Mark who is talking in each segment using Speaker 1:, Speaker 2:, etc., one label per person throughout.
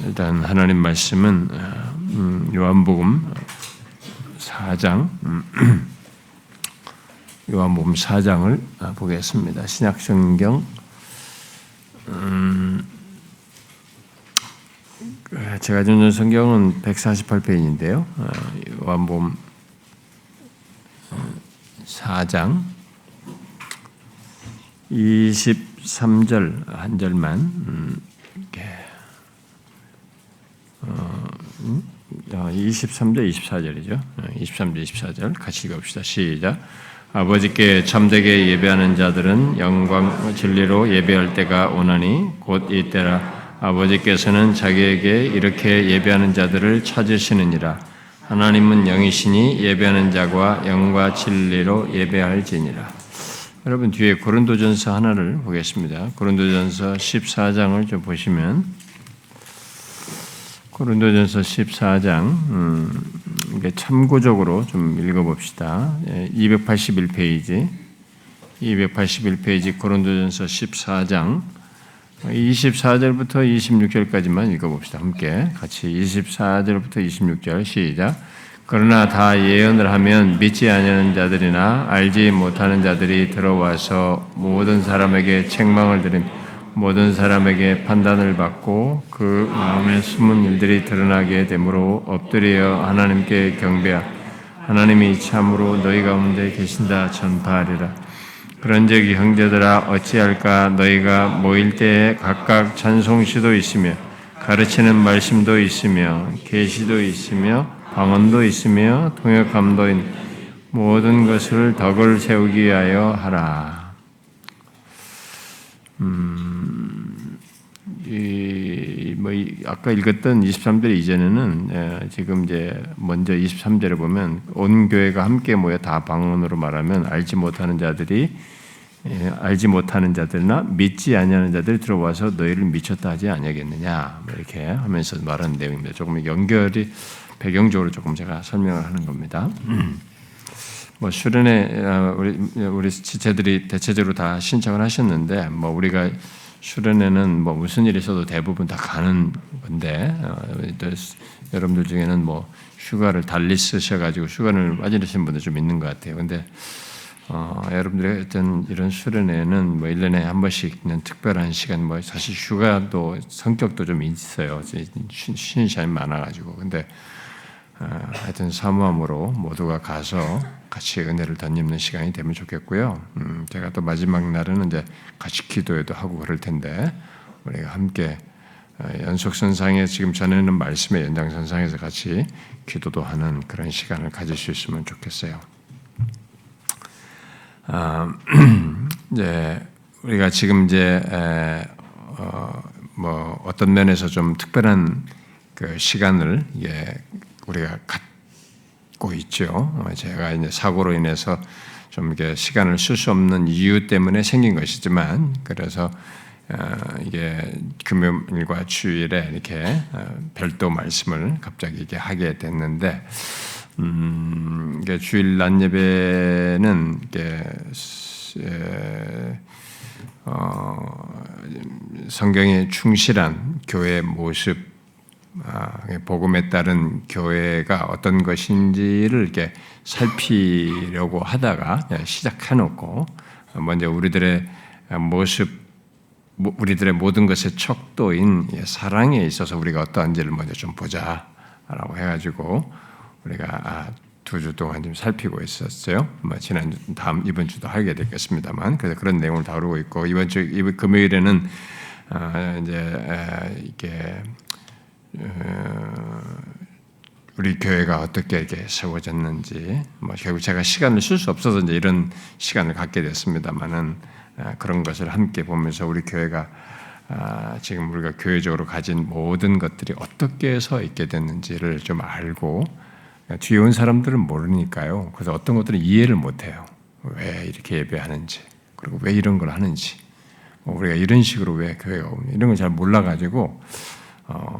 Speaker 1: 일단 하나님 말씀은 요한복음 4장 요한복음 4장을 보겠습니다. 신약성경 제가 주는 성경은 148페이지인데요. 요한복음 4장 23절 한 절만 23절 24절이죠. 23절 24절 같이 읽어봅시다. 시작. 아버지께 참되게 예배하는 자들은 영광 진리로 예배할 때가 오나니 곧 이때라. 아버지께서는 자기에게 이렇게 예배하는 자들을 찾으시느니라. 하나님은 영이시니 예배하는 자와 영과 진리로 예배할지니라. 여러분 뒤에 고린도전서 하나를 보겠습니다. 고린도전서 14장을 좀 보시면 고린도전서 14장 참고적으로 좀 읽어봅시다. 281페이지 고린도전서 14장 24절부터 26절까지만 읽어봅시다. 함께 같이 24절부터 26절 시작. 그러나 다 예언을 하면 믿지 아니하는 자들이나 알지 못하는 자들이 들어와서 모든 사람에게 책망을 들으며 모든 사람에게 판단을 받고 그 마음에 숨은 일들이 드러나게 되므로 엎드려 하나님께 경배하 하나님이 참으로 너희 가운데 계신다 전파하리라. 그런즉 형제들아 어찌할까. 너희가 모일 때에 각각 찬송시도 있으며 가르치는 말씀도 있으며 계시도 있으며 방언도 있으며 통역함도 있는 모든 것을 덕을 세우기 위하여 하라. 아까 읽었던 23절 이전에는 지금 이제 먼저 23절에 보면 온 교회가 함께 모여 다 방언으로 말하면 알지 못하는 자들이나 믿지 아니하는 자들이 들어와서 너희를 미쳤다 하지 아니하겠느냐 이렇게 하면서 말하는 내용입니다. 조금 연결이 배경적으로 조금 제가 설명을 하는 겁니다. 수련회 우리 지체들이 대체적으로 다 신청을 하셨는데 우리가 수련회는 무슨 일이 있어도 대부분 다 가는 건데 여러분들 중에는 휴가를 달리 쓰셔가지고 휴가를 빠지시는 분들 좀 있는 것 같아요. 근데 여러분들의 어떤 이런 수련회는 1년에 한 번씩 있는 특별한 시간, 사실 휴가도 성격도 좀 있어요. 쉬는 시간이 많아가지고. 근데 하여튼 사모함으로 모두가 가서 같이 은혜를 덧입는 시간이 되면 좋겠고요. 제가 또 마지막 날은 이제 같이 기도회도 하고 그럴 텐데 우리가 함께 연속선상에 지금 전에는 말씀의 연장선상에서 같이 기도도 하는 그런 시간을 가질 수 있으면 좋겠어요. 이제 우리가 지금 이제 어떤 면에서 좀 특별한 그 시간을 우리가 갖고 있죠. 제가 이제 사고로 인해서 좀 이게 시간을 쓸 수 없는 이유 때문에 생긴 것이지만, 그래서 이게 금요일과 주일에 이렇게 별도 말씀을 갑자기 이렇게 하게 됐는데, 이게 주일 낮 예배는 이게 성경에 충실한 교회의 모습, 복음에 따른 교회가 어떤 것인지를 이렇게 살피려고 하다가 시작해놓고 먼저 우리들의 모습, 우리들의 모든 것의 척도인 사랑에 있어서 우리가 어떠한지를 먼저 좀 보자라고 해가지고 우리가 2주 동안 좀 살피고 있었어요. 지난주, 이번 주도 하게 되겠습니다만, 그래서 그런 내용을 다루고 있고, 이번 금요일에는 이제 이렇게 우리 교회가 어떻게 이렇게 세워졌는지, 결국 제가 시간을 쓸 수 없어서 이제 이런 시간을 갖게 됐습니다만은, 그런 것을 함께 보면서 우리 교회가 지금 우리가 교회적으로 가진 모든 것들이 어떻게 해서 있게 됐는지를 좀 알고, 뒤에 온 사람들은 모르니까요. 그래서 어떤 것들은 이해를 못해요. 왜 이렇게 예배하는지, 그리고 왜 이런 걸 하는지, 우리가 이런 식으로 왜 교회가 오는 이런 걸 잘 몰라가지고.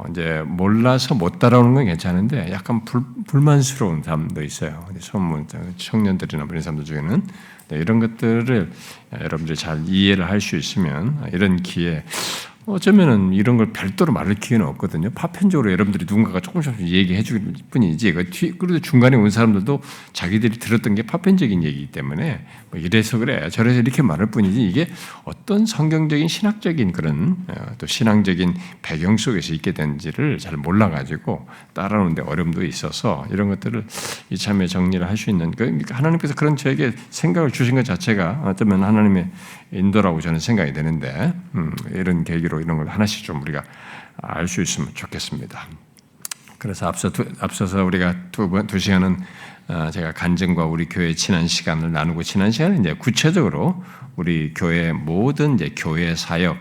Speaker 1: 이제 몰라서 못 따라오는 건 괜찮은데 약간 불만스러운 사람도 있어요. 소문 청년들이나 그런 사람들 중에는 이런 것들을 여러분들이 잘 이해를 할 수 있으면 이런 기회 어쩌면은 이런 걸 별도로 말할 기회는 없거든요. 파편적으로 여러분들이 누군가가 조금씩 얘기해 줄 뿐이지. 그래도 중간에 온 사람들도 자기들이 들었던 게 파편적인 얘기이기 때문에 뭐 이래서 그래, 저래서 이렇게 말할 뿐이지 이게 어떤 성경적인 신학적인 그런 또 신앙적인 배경 속에서 있게 된지를 잘 몰라가지고 따라오는데 어려움도 있어서 이런 것들을 이참에 정리를 할 수 있는 하나님께서 그런 저에게 생각을 주신 것 자체가 어쩌면 하나님의 인도라고 저는 생각이 되는데 이런 계기로 이런 걸 하나씩 좀 우리가 알 수 있으면 좋겠습니다. 그래서 앞서서 우리가 두 시간은 제가 간증과 우리 교회 지난 시간을 나누고 지난 시간은 이제 구체적으로 우리 교회 모든 이제 교회 사역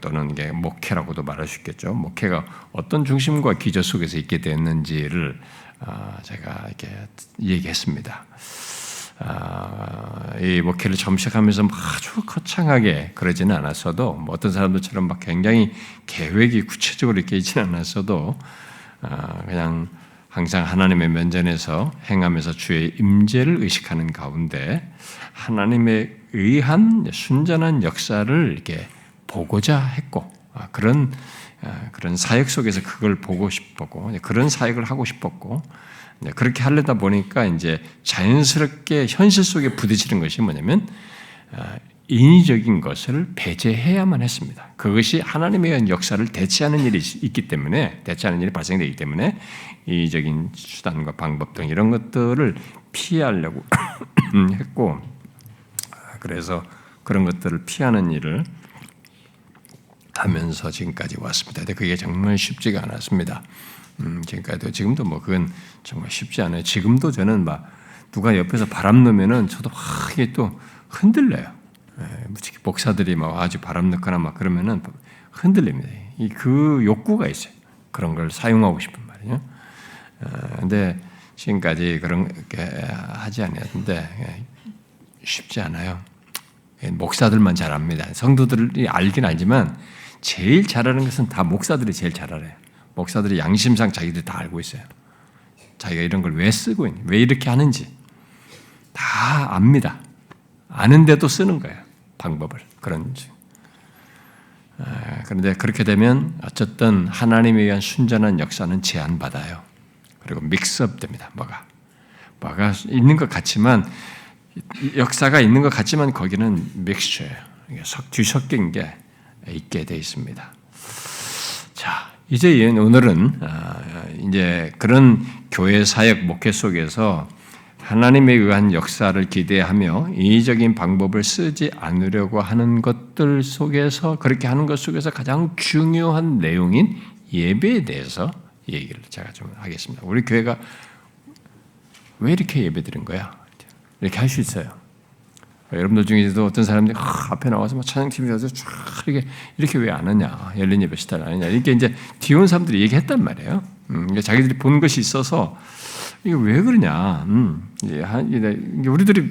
Speaker 1: 또는 이게 목회라고도 말할 수 있겠죠. 목회가 어떤 중심과 기저 속에서 있게 됐는지를 제가 이렇게 얘기했습니다. 이 목회를 처음 시작하면서 아주 거창하게 그러지는 않았어도 뭐 어떤 사람들처럼 막 굉장히 계획이 구체적으로 이렇게 있지는 않았어도 그냥 항상 하나님의 면전에서 행하면서 주의 임재를 의식하는 가운데 하나님에 의한 순전한 역사를 이렇게 보고자 했고 그런 사역 속에서 그걸 보고 싶었고 그런 사역을 하고 싶었고 그렇게 하려다 보니까 이제 자연스럽게 현실 속에 부딪히는 것이 뭐냐면 인위적인 것을 배제해야만 했습니다. 그것이 하나님에 의한 역사를 대체하는 일이 있기 때문에 대체하는 일이 발생되기 때문에 인위적인 수단과 방법 등 이런 것들을 피하려고 했고 그래서 그런 것들을 피하는 일을 하면서 지금까지 왔습니다. 근데 그게 정말 쉽지가 않았습니다. 지금도 뭐 그건 정말 쉽지 않아요. 지금도 저는 막 누가 옆에서 바람 넣으면은 저도 이게 또 흔들려요. 특히 목사들이 막 아주 바람 넣거나 막 그러면은 흔들립니다. 그 욕구가 있어요. 그런 걸 사용하고 싶은 말이에요. 근데 지금까지 그렇게 하지 않았는데 쉽지 않아요. 목사들만 잘 압니다. 성도들이 알긴 알지만 제일 잘하는 것은 다 목사들이 제일 잘 알아요. 목사들이 양심상 자기들이 다 알고 있어요. 자기가 이런 걸 왜 쓰고 있는지, 왜 이렇게 하는지 다 압니다. 아는데도 쓰는 거예요. 방법을. 그런데 그렇게 되면 어쨌든 하나님에 의한 순전한 역사는 제한받아요. 그리고 믹스업 됩니다. 뭐가 있는 것 같지만 역사가 있는 것 같지만 거기는 믹스처예요. 뒤섞인 게 있게 돼 있습니다. 자, 이제 오늘은 이제 그런 교회 사역 목회 속에서 하나님에 의한 역사를 기대하며 인위적인 방법을 쓰지 않으려고 하는 것들 속에서 그렇게 하는 것 속에서 가장 중요한 내용인 예배에 대해서 얘기를 제가 좀 하겠습니다. 우리 교회가 왜 이렇게 예배드린 거야? 이렇게 할 수 있어요. 여러분들 중에서도 어떤 사람들이 앞에 나와서 뭐 찬양팀이 가서 쫙 이렇게 왜 안 하냐, 열린 예배 스타일 안 하냐, 이렇게 이제 뒤온 사람들이 얘기했단 말이에요. 자기들이 본 것이 있어서 이게 왜 그러냐, 우리들의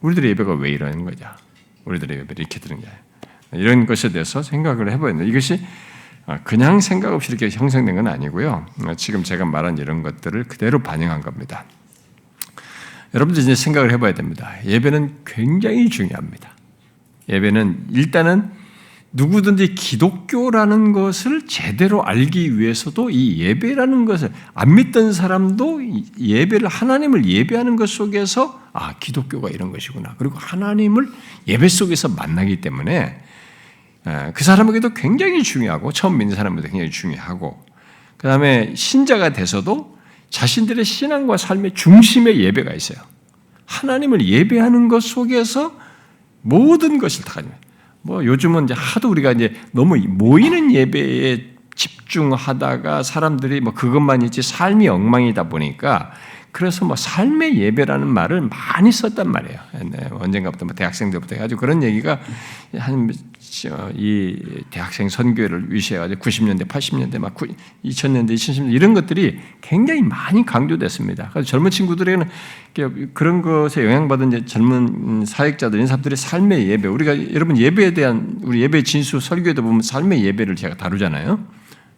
Speaker 1: 예배가 왜 이러는 거냐, 우리들의 예배를 이렇게 드는 거냐, 이런 것에 대해서 생각을 해봐야 된다. 이것이 그냥 생각 없이 이렇게 형성된 건 아니고요. 지금 제가 말한 이런 것들을 그대로 반영한 겁니다. 여러분들 이제 생각을 해봐야 됩니다. 예배는 굉장히 중요합니다. 예배는 일단은 누구든지 기독교라는 것을 제대로 알기 위해서도 이 예배라는 것을 안 믿던 사람도 예배를 하나님을 예배하는 것 속에서 기독교가 이런 것이구나. 그리고 하나님을 예배 속에서 만나기 때문에 그 사람에게도 굉장히 중요하고 처음 믿는 사람에게도 굉장히 중요하고 그 다음에 신자가 돼서도 자신들의 신앙과 삶의 중심에 예배가 있어요. 하나님을 예배하는 것 속에서 모든 것을 다 가지고 뭐 요즘은 이제 하도 우리가 이제 너무 모이는 예배에 집중하다가 사람들이 뭐 그것만 있지 삶이 엉망이다 보니까 그래서 뭐 삶의 예배라는 말을 많이 썼단 말이에요. 언젠가부터 뭐 대학생 때부터 해가지고 그런 얘기가 이 대학생 선교회를 위시해가지고 90년대, 80년대, 막 2000년대, 2010년대 이런 것들이 굉장히 많이 강조됐습니다. 그래서 젊은 친구들에게는 그런 것에 영향받은 이제 젊은 사역자들, 이런 사람들의 삶의 예배, 우리가 여러분 예배에 대한 우리 예배 진수 설교에도 보면 삶의 예배를 제가 다루잖아요.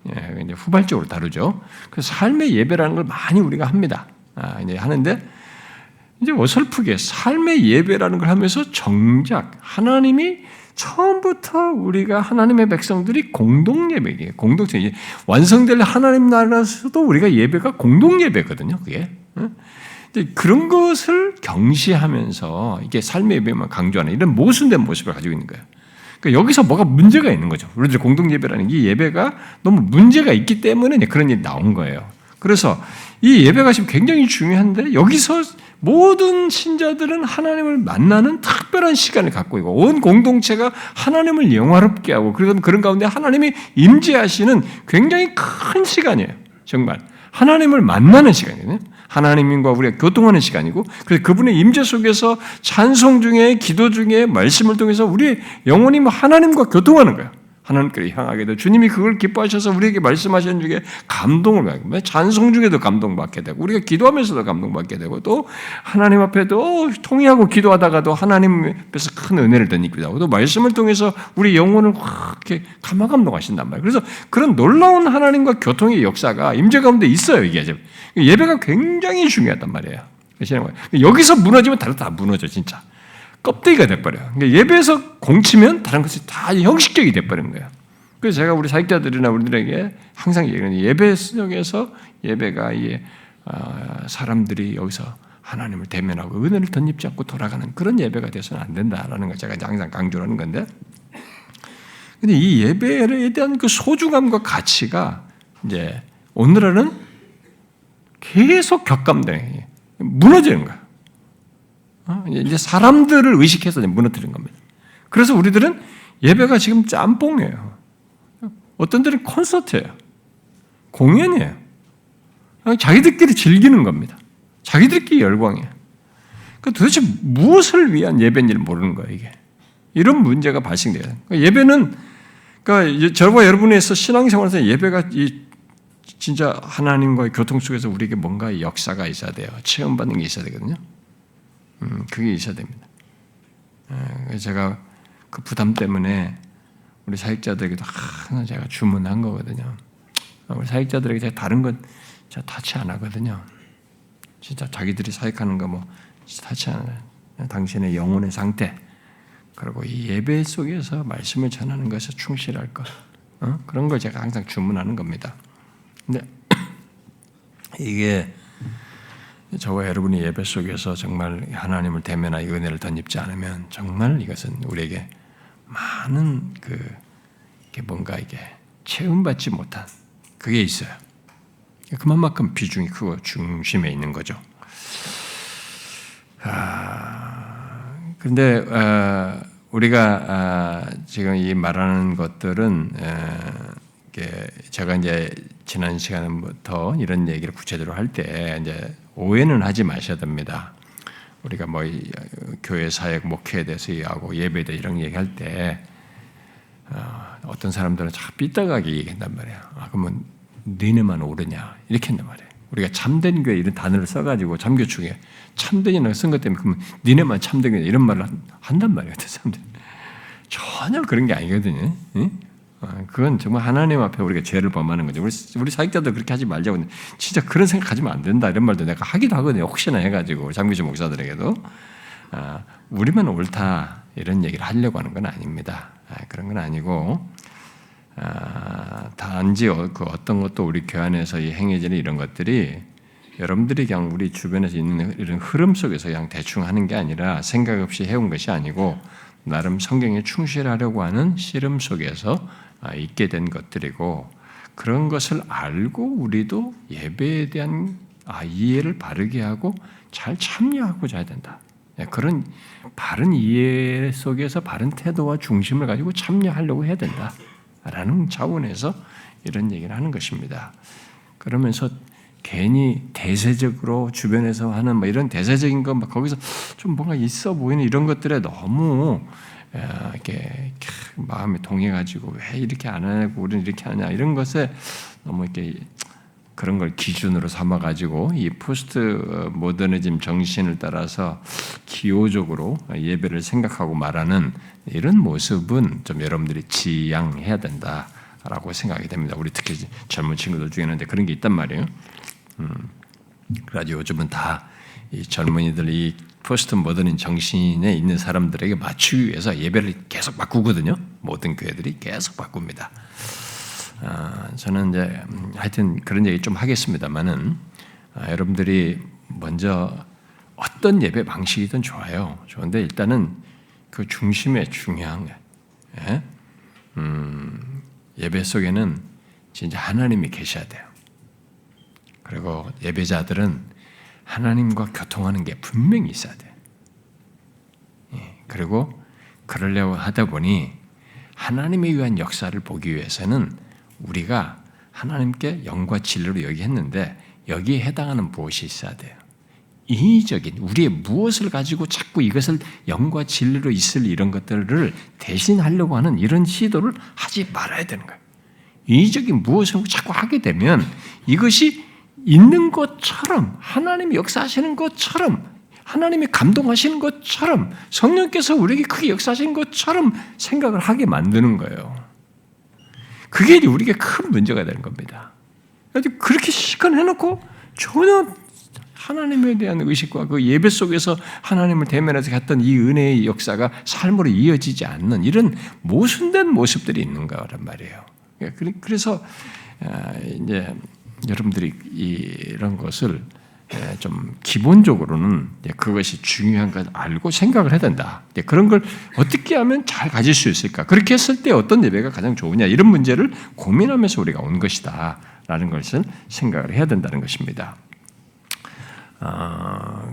Speaker 1: 이제 후발적으로 다루죠. 그래서 삶의 예배라는 걸 많이 우리가 합니다. 이제 하는데 이제 어설프게 삶의 예배라는 걸 하면서 정작 하나님이 처음부터 우리가 하나님의 백성들이 공동 예배예요. 공동체 완성될 하나님 나라에서도 우리가 예배가 공동 예배거든요. 그게 그런 것을 경시하면서 이게 삶의 예배만 강조하는 이런 모순된 모습을 가지고 있는 거예요. 그러니까 여기서 뭐가 문제가 있는 거죠. 우리들 공동 예배라는 이 예배가 너무 문제가 있기 때문에 그런 일이 나온 거예요. 그래서 이 예배가 지금 굉장히 중요한데 여기서 모든 신자들은 하나님을 만나는 특별한 시간을 갖고 있고 온 공동체가 하나님을 영화롭게 하고 그런 가운데 하나님이 임재하시는 굉장히 큰 시간이에요. 정말 하나님을 만나는 시간이거든요. 하나님과 우리가 교통하는 시간이고 그래서 그분의 임재 속에서 찬송 중에 기도 중에 말씀을 통해서 우리의 영혼이 하나님과 교통하는 거예요. 하나님께로 향하게 되고 주님이 그걸 기뻐하셔서 우리에게 말씀하시는 중에 감동을 받고 찬송 중에도 감동받게 되고 우리가 기도하면서도 감동받게 되고 또 하나님 앞에도 통회하고 기도하다가도 하나님 앞에서 큰 은혜를 덧입기도 하고 또 말씀을 통해서 우리 영혼을 확 이렇게 감화감동하신단 말이에요. 그래서 그런 놀라운 하나님과 교통의 역사가 임재 가운데 있어요. 이게 예배가 굉장히 중요하단 말이에요. 여기서 무너지면 다른 다 무너져 진짜. 껍데기가 돼버려요. 그러니까 예배에서 공치면 다른 것이 다 형식적이 돼버리는 거예요. 그래서 제가 우리 사역자들이나 우리들에게 항상 얘기하는 예배 속에서 예배가 사람들이 여기서 하나님을 대면하고 은혜를 덧입지 않고 돌아가는 그런 예배가 돼서는 안 된다라는 걸 제가 항상 강조하는 건데, 근데 이 예배에 대한 그 소중함과 가치가 이제 오늘날은 계속 격감돼 무너지는 거예요. 이제 사람들을 의식해서 무너뜨린 겁니다. 그래서 우리들은 예배가 지금 짬뽕이에요. 어떤 데는 콘서트예요. 공연이에요. 자기들끼리 즐기는 겁니다. 자기들끼리 열광이에요. 도대체 무엇을 위한 예배인지를 모르는 거예요, 이게. 이런 문제가 발생돼요. 예배는, 그러니까 저와 여러분에서 신앙생활에서 예배가 진짜 하나님과의 교통 속에서 우리에게 뭔가 역사가 있어야 돼요. 체험받는 게 있어야 되거든요. 그게 있어야 됩니다. 제가 그 부담 때문에 우리 사역자들에게도 항상 제가 주문한 거거든요. 우리 사역자들에게 제가 다른 건 제가 타치 안 하거든요. 진짜 자기들이 사역하는 거 타치 안 해요. 당신의 영혼의 상태, 그리고 이 예배 속에서 말씀을 전하는 것에 충실할 것, 그런 걸 제가 항상 주문하는 겁니다. 근데 이게 저와 여러분이 예배 속에서 정말 하나님을 대면하여 은혜를 덧입지 않으면 정말 이것은 우리에게 많은 뭔가 이게 체험받지 못한 그게 있어요. 그만큼 비중이 크고 중심에 있는 거죠. 그런데 우리가 지금 이 말하는 것들은 제가 이제 지난 시간부터 이런 얘기를 구체적으로 할 때 이제 오해는 하지 마셔야 됩니다. 우리가 교회 사역 목회에 대해서 얘기하고 예배에 대해 이런 얘기할 때 어떤 사람들은 참 삐딱하게 얘기한단 말이에요. 그러면 너네만 옳으냐 이렇게 한단 말이에요. 우리가 참된 교회 이런 단어를 써가지고 참교축에 참된이라고 쓴 것 때문에 그러면 너네만 참된 교회 이런 말을 한단 말이에요. 사람들 전혀 그런 게 아니거든요. 그건 정말 하나님 앞에 우리가 죄를 범하는 거죠. 우리 사역자들 그렇게 하지 말자고. 진짜 그런 생각하지면 안 된다. 이런 말도 내가 하기도 하거든요. 혹시나 해가지고 장교주 목사들에게도 우리만 옳다 이런 얘기를 하려고 하는 건 아닙니다. 그런 건 아니고 단지 그 어떤 것도 우리 교회 안에서 행해지는 이런 것들이 여러분들이 그냥 우리 주변에서 있는 이런 흐름 속에서 그냥 대충 하는 게 아니라 생각 없이 해온 것이 아니고 나름 성경에 충실하려고 하는 씨름 속에서 있게 된 것들이고, 그런 것을 알고 우리도 예배에 대한 이해를 바르게 하고 잘 참여하고자 해야 된다. 그런 바른 이해 속에서 바른 태도와 중심을 가지고 참여하려고 해야 된다라는 차원에서 이런 얘기를 하는 것입니다. 그러면서 괜히 대세적으로 주변에서 하는 이런 대세적인 것 거기서 좀 뭔가 있어 보이는 이런 것들에 너무 이렇게 마음이 동해가지고 왜 이렇게 안 하고 우리는 이렇게 하냐 이런 것에 너무 이렇게 그런 걸 기준으로 삼아가지고 이 포스트 모더니즘 정신을 따라서 기호적으로 예배를 생각하고 말하는 이런 모습은 좀 여러분들이 지양해야 된다라고 생각이 됩니다. 우리 특히 젊은 친구들 중에는 그런 게 있단 말이에요. 그래가지고 요즘은 다 이 젊은이들, 이 포스트 모더닌 정신에 있는 사람들에게 맞추기 위해서 예배를 계속 바꾸거든요. 모든 교회들이 계속 바꿉니다. 저는 이제 하여튼 그런 얘기 좀 하겠습니다만은 여러분들이 먼저 어떤 예배 방식이든 좋아요. 좋은데 일단은 그 중심에 중요한 게 예배 속에는 진짜 하나님이 계셔야 돼요. 그리고 예배자들은 하나님과 교통하는 게 분명히 있어야 돼요. 그리고 그러려고 하다 보니 하나님에 의한 역사를 보기 위해서는 우리가 하나님께 영과 진리로 여기했는데 여기에 해당하는 무엇이 있어야 돼요. 인위적인 우리의 무엇을 가지고 자꾸 이것을 영과 진리로 있을 이런 것들을 대신하려고 하는 이런 시도를 하지 말아야 되는 거예요. 인위적인 무엇을 자꾸 하게 되면 이것이 있는 것처럼 하나님이 역사하시는 것처럼 하나님이 감동하시는 것처럼 성령께서 우리에게 크게 역사하시는 것처럼 생각을 하게 만드는 거예요. 그게 우리에게 큰 문제가 되는 겁니다. 그렇게 시간 해놓고 전혀 하나님에 대한 의식과 그 예배 속에서 하나님을 대면해서 갔던 이 은혜의 역사가 삶으로 이어지지 않는 이런 모순된 모습들이 있는 거란 말이에요. 그래서 이제 여러분들이 이런 것을 좀 기본적으로는 그것이 중요한 걸 알고 생각을 해야 된다. 그런 걸 어떻게 하면 잘 가질 수 있을까? 그렇게 했을 때 어떤 예배가 가장 좋으냐? 이런 문제를 고민하면서 우리가 온 것이다라는 것을 생각을 해야 된다는 것입니다.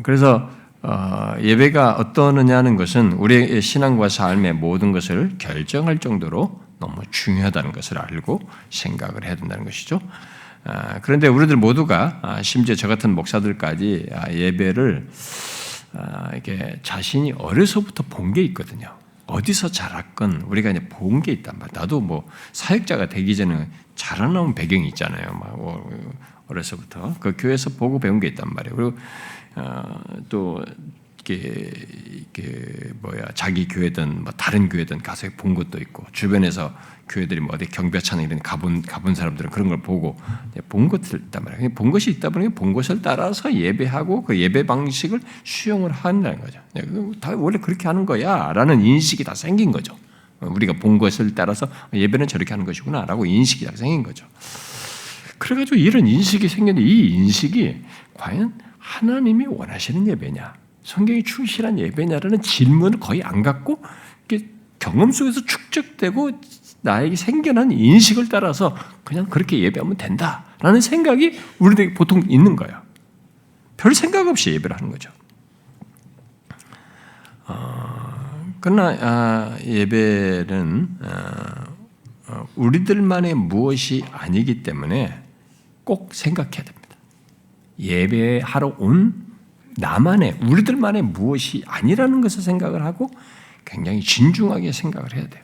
Speaker 1: 그래서 예배가 어떠느냐는 것은 우리의 신앙과 삶의 모든 것을 결정할 정도로 너무 중요하다는 것을 알고 생각을 해야 된다는 것이죠. 그런데 우리들 모두가 심지어 저 같은 목사들까지 예배를 이렇게 자신이 어려서부터 본 게 있거든요. 어디서 자랐건 우리가 이제 본 게 있단 말이에요. 나도 뭐 사역자가 되기 전에 자라나온 배경이 있잖아요. 막 어려서부터 그 교회에서 보고 배운 게 있단 말이에요. 그리고 또 자기 교회든 뭐 다른 교회든 가서 본 것도 있고 주변에서 교회들이 뭐 어디 경배찬양 이런 가본 사람들은 그런 걸 보고 본 것들 있단 말이에요. 본 것이 있다 보니 본 것을 따라서 예배하고 그 예배 방식을 수용을 한다는 거죠. 다 원래 그렇게 하는 거야라는 인식이 다 생긴 거죠. 우리가 본 것을 따라서 예배는 저렇게 하는 것이구나라고 인식이 다 생긴 거죠. 그래가지고 이런 인식이 생겼는데 이 인식이 과연 하나님이 원하시는 예배냐, 성경이 충실한 예배냐라는 질문을 거의 안 갖고 경험 속에서 축적되고 나에게 생겨난 인식을 따라서 그냥 그렇게 예배하면 된다라는 생각이 우리들에게 보통 있는 거예요. 별 생각 없이 예배를 하는 거죠. 그러나 예배는 우리들만의 무엇이 아니기 때문에 꼭 생각해야 됩니다. 예배하러 온 나만의 우리들만의 무엇이 아니라는 것을 생각을 하고 굉장히 진중하게 생각을 해야 돼요.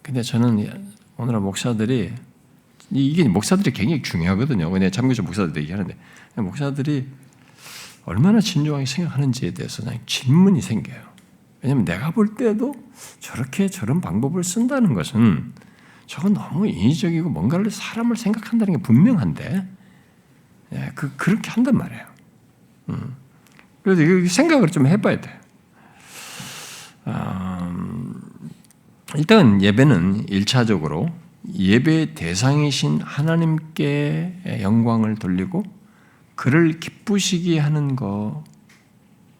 Speaker 1: 근데 저는 오늘날 목사들이 이게 목사들이 굉장히 중요하거든요. 왜냐 참교조 목사들도 얘기하는데 목사들이 얼마나 진중하게 생각하는지에 대해서 그냥 질문이 생겨요. 왜냐하면 내가 볼 때도 저렇게 저런 방법을 쓴다는 것은 저건 너무 인위적이고 뭔가를 사람을 생각한다는 게 분명한데 그렇게 한단 말이에요. 그래서 생각을 좀 해봐야 돼요. 일단 예배는 1차적으로 예배의 대상이신 하나님께 영광을 돌리고 그를 기쁘시게 하는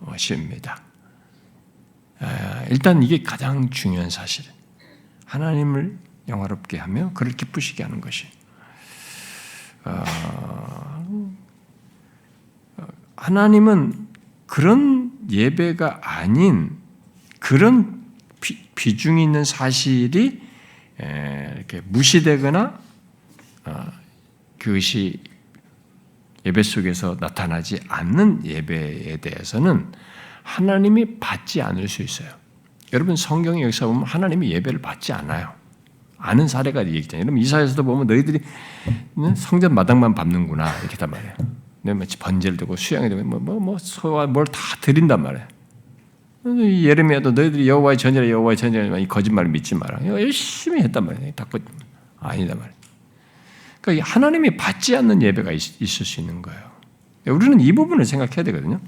Speaker 1: 것입니다. 일단 이게 가장 중요한 사실. 하나님을 영화롭게 하며 그를 기쁘시게 하는 것이. 하나님은 그런 예배가 아닌 그런 비중이 있는 사실이 이렇게 무시되거나 그것이 예배 속에서 나타나지 않는 예배에 대해서는 하나님이 받지 않을 수 있어요. 여러분 성경의 역사 보면 하나님이 예배를 받지 않아요. 아는 사례가 얘기잖아요. 여러분 이사야서도 보면 너희들이 성전 마당만 밟는구나 이렇게 했단 말이에요. 마치 번제를 들고 수양이 되고 뭐 소와 뭘 다 드린단 말이에요. 예레미야도 너희들이 여호와의 전제라 여호와의 전제라 이 거짓말을 믿지 마라. 열심히 했단 말이에요. 아니다 말이에요. 그러니까 하나님이 받지 않는 예배가 있을 수 있는 거예요. 우리는 이 부분을 생각해야 되거든요.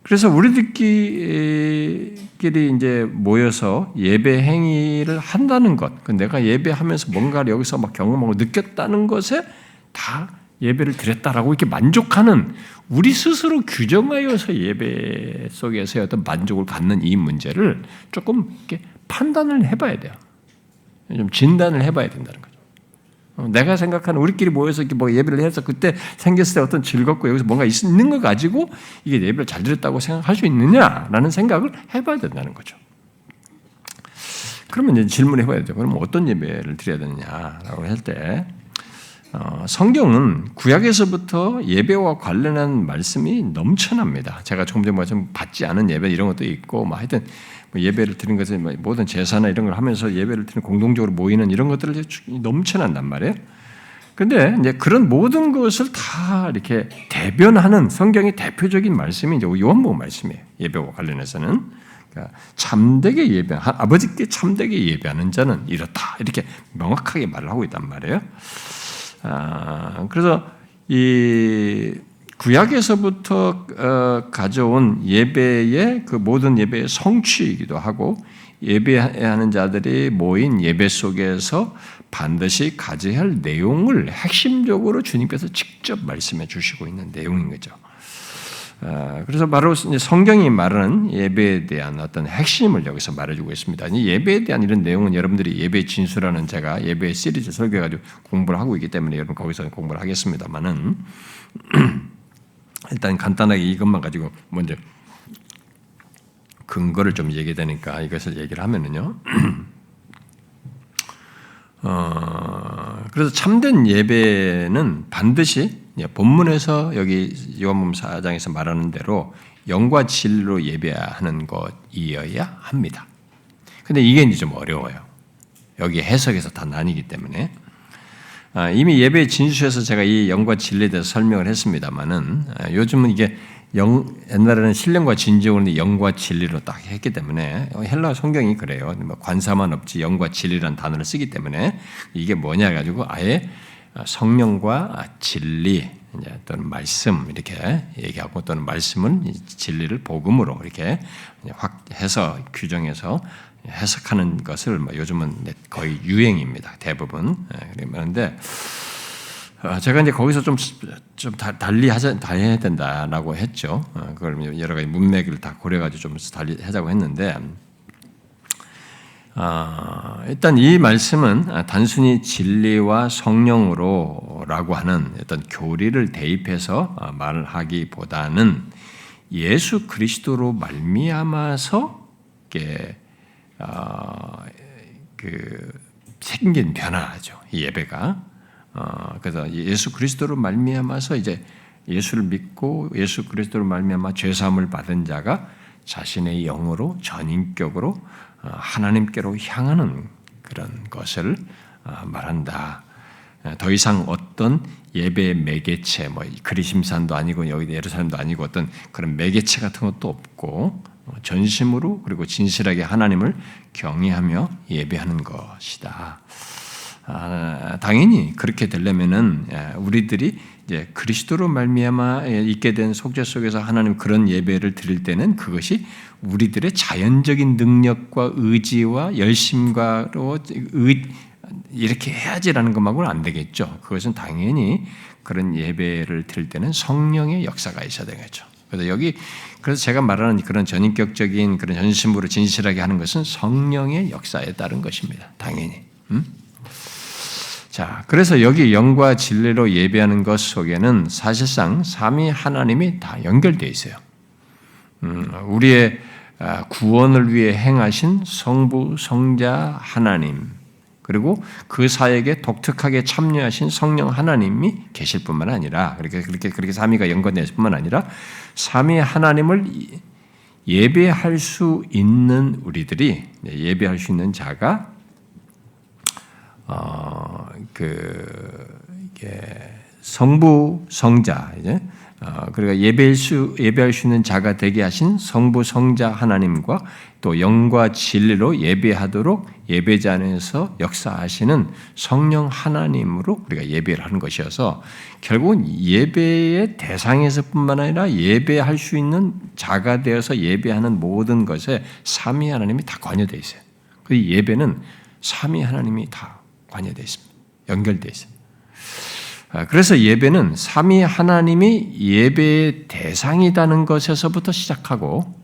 Speaker 1: 그래서 우리들끼리 이제 모여서 예배 행위를 한다는 것, 내가 예배하면서 뭔가를 여기서 막 경험하고 느꼈다는 것에 다 예배를 드렸다라고 이렇게 만족하는 우리 스스로 규정하여서 예배 속에서의 어떤 만족을 갖는 이 문제를 조금 이렇게 판단을 해봐야 돼요. 좀 진단을 해봐야 된다는 거죠. 내가 생각하는 우리끼리 모여서 이렇게 뭐 예배를 해서 그때 생겼을 때 어떤 즐겁고 여기서 뭔가 있는 거 가지고 이게 예배를 잘 드렸다고 생각할 수 있느냐라는 생각을 해봐야 된다는 거죠. 그러면 이제 질문해봐야 돼요. 그럼 어떤 예배를 드려야 되느냐라고 할 때 성경은 구약에서부터 예배와 관련한 말씀이 넘쳐납니다. 제가 조금 전에 좀 받지 않은 예배 이런 것도 있고, 뭐 하여튼 예배를 드리는 것은 모든 제사나 이런 걸 하면서 예배를 드리는 공동적으로 모이는 이런 것들을 넘쳐난단 말이에요. 그런데 이제 그런 모든 것을 다 이렇게 대변하는 성경의 대표적인 말씀이 이제 요한복음 말씀이에요. 예배와 관련해서는. 그러니까 참되게 아버지께 참되게 예배하는 자는 이렇다. 이렇게 명확하게 말을 하고 있단 말이에요. 그래서 이 구약에서부터 가져온 예배의 그 모든 예배의 성취이기도 하고 예배하는 자들이 모인 예배 속에서 반드시 가져야 할 내용을 핵심적으로 주님께서 직접 말씀해 주시고 있는 내용인 거죠. 그래서 바로 성경이 말하는 예배에 대한 어떤 핵심을 여기서 말해주고 있습니다. 이 예배에 대한 이런 내용은 여러분들이 예배 진수라는 제가 예배 시리즈 설교해가지고 공부를 하고 있기 때문에 여러분 거기서 공부를 하겠습니다만은 일단 간단하게 이것만 가지고 먼저 근거를 좀 얘기되니까 이것을 얘기를 하면은요. 그래서 참된 예배는 반드시 본문에서 여기 요한복음 4장에서 말하는 대로 영과 진리로 예배하는 것이어야 합니다. 근데 이게 이제 좀 어려워요. 여기 해석에서 다 나뉘기 때문에. 이미 예배 진수에서 제가 이 영과 진리에 대해서 설명을 했습니다만은 요즘은 이게 옛날에는 신령과 진정으로 영과 진리로 딱 했기 때문에 헬라 성경이 그래요. 관사만 없지 영과 진리라는 단어를 쓰기 때문에 이게 뭐냐 해가지고 아예 성령과 진리 또는 말씀 이렇게 얘기하고 또는 말씀은 진리를 복음으로 이렇게 확 해서 규정해서 해석하는 것을 요즘은 거의 유행입니다. 대부분. 그런데 제가 이제 거기서 좀 달리 해야 된다라고 했죠. 그걸 여러 가지 문맥을 다 고려가지고 좀 달리 하자고 했는데, 일단 이 말씀은 단순히 진리와 성령으로라고 하는 어떤 교리를 대입해서 말을 하기보다는 예수 그리스도로 말미암아서 생긴 변화죠. 이 예배가. 그래서 예수 그리스도로 말미암아서 이제 예수를 믿고 예수 그리스도로 말미암아 죄 사함을 받은 자가 자신의 영으로 전인격으로 하나님께로 향하는 그런 것을 말한다. 더 이상 어떤 예배의 매개체, 그리심산도 아니고 여기 예루살렘도 아니고 어떤 그런 매개체 같은 것도 없고 전심으로 그리고 진실하게 하나님을 경외하며 예배하는 것이다. 당연히 그렇게 되려면은 우리들이 이제 그리스도로 말미암아 있게 된 속죄 속에서 하나님 그런 예배를 드릴 때는 그것이 우리들의 자연적인 능력과 의지와 열심과로 이렇게 해야지라는 것만으로는 안 되겠죠. 그것은 당연히 그런 예배를 드릴 때는 성령의 역사가 있어야 되겠죠. 그래서 제가 말하는 그런 전인격적인 그런 전심으로 진실하게 하는 것은 성령의 역사에 따른 것입니다. 당연히. 자, 그래서 여기 영과 진리로 예배하는 것 속에는 사실상 삼위 하나님이 다 연결되어 있어요. 우리의 구원을 위해 행하신 성부, 성자 하나님, 그리고 그 사역에 독특하게 참여하신 성령 하나님이 계실 뿐만 아니라 그렇게 삼위가 연관되었을 뿐만 아니라 삼위 하나님을 예배할 수 있는 우리들이 예배할 수 있는 자가 성부, 성자, 이제 그러니까 예배할 수 있는 자가 되게 하신 성부 성자 하나님과 또 영과 진리로 예배하도록 예배자 안에서 역사하시는 성령 하나님으로 우리가 예배를 하는 것이어서 결국은 예배의 대상에서뿐만 아니라 예배할 수 있는 자가 되어서 예배하는 모든 것에 삼위 하나님이 다 관여되어 있어요. 그 예배는 삼위 하나님이 다 관여되어 있습니다. 연결되어 있어요. 그래서 예배는 삼위 하나님이 예배의 대상이라는 것에서부터 시작하고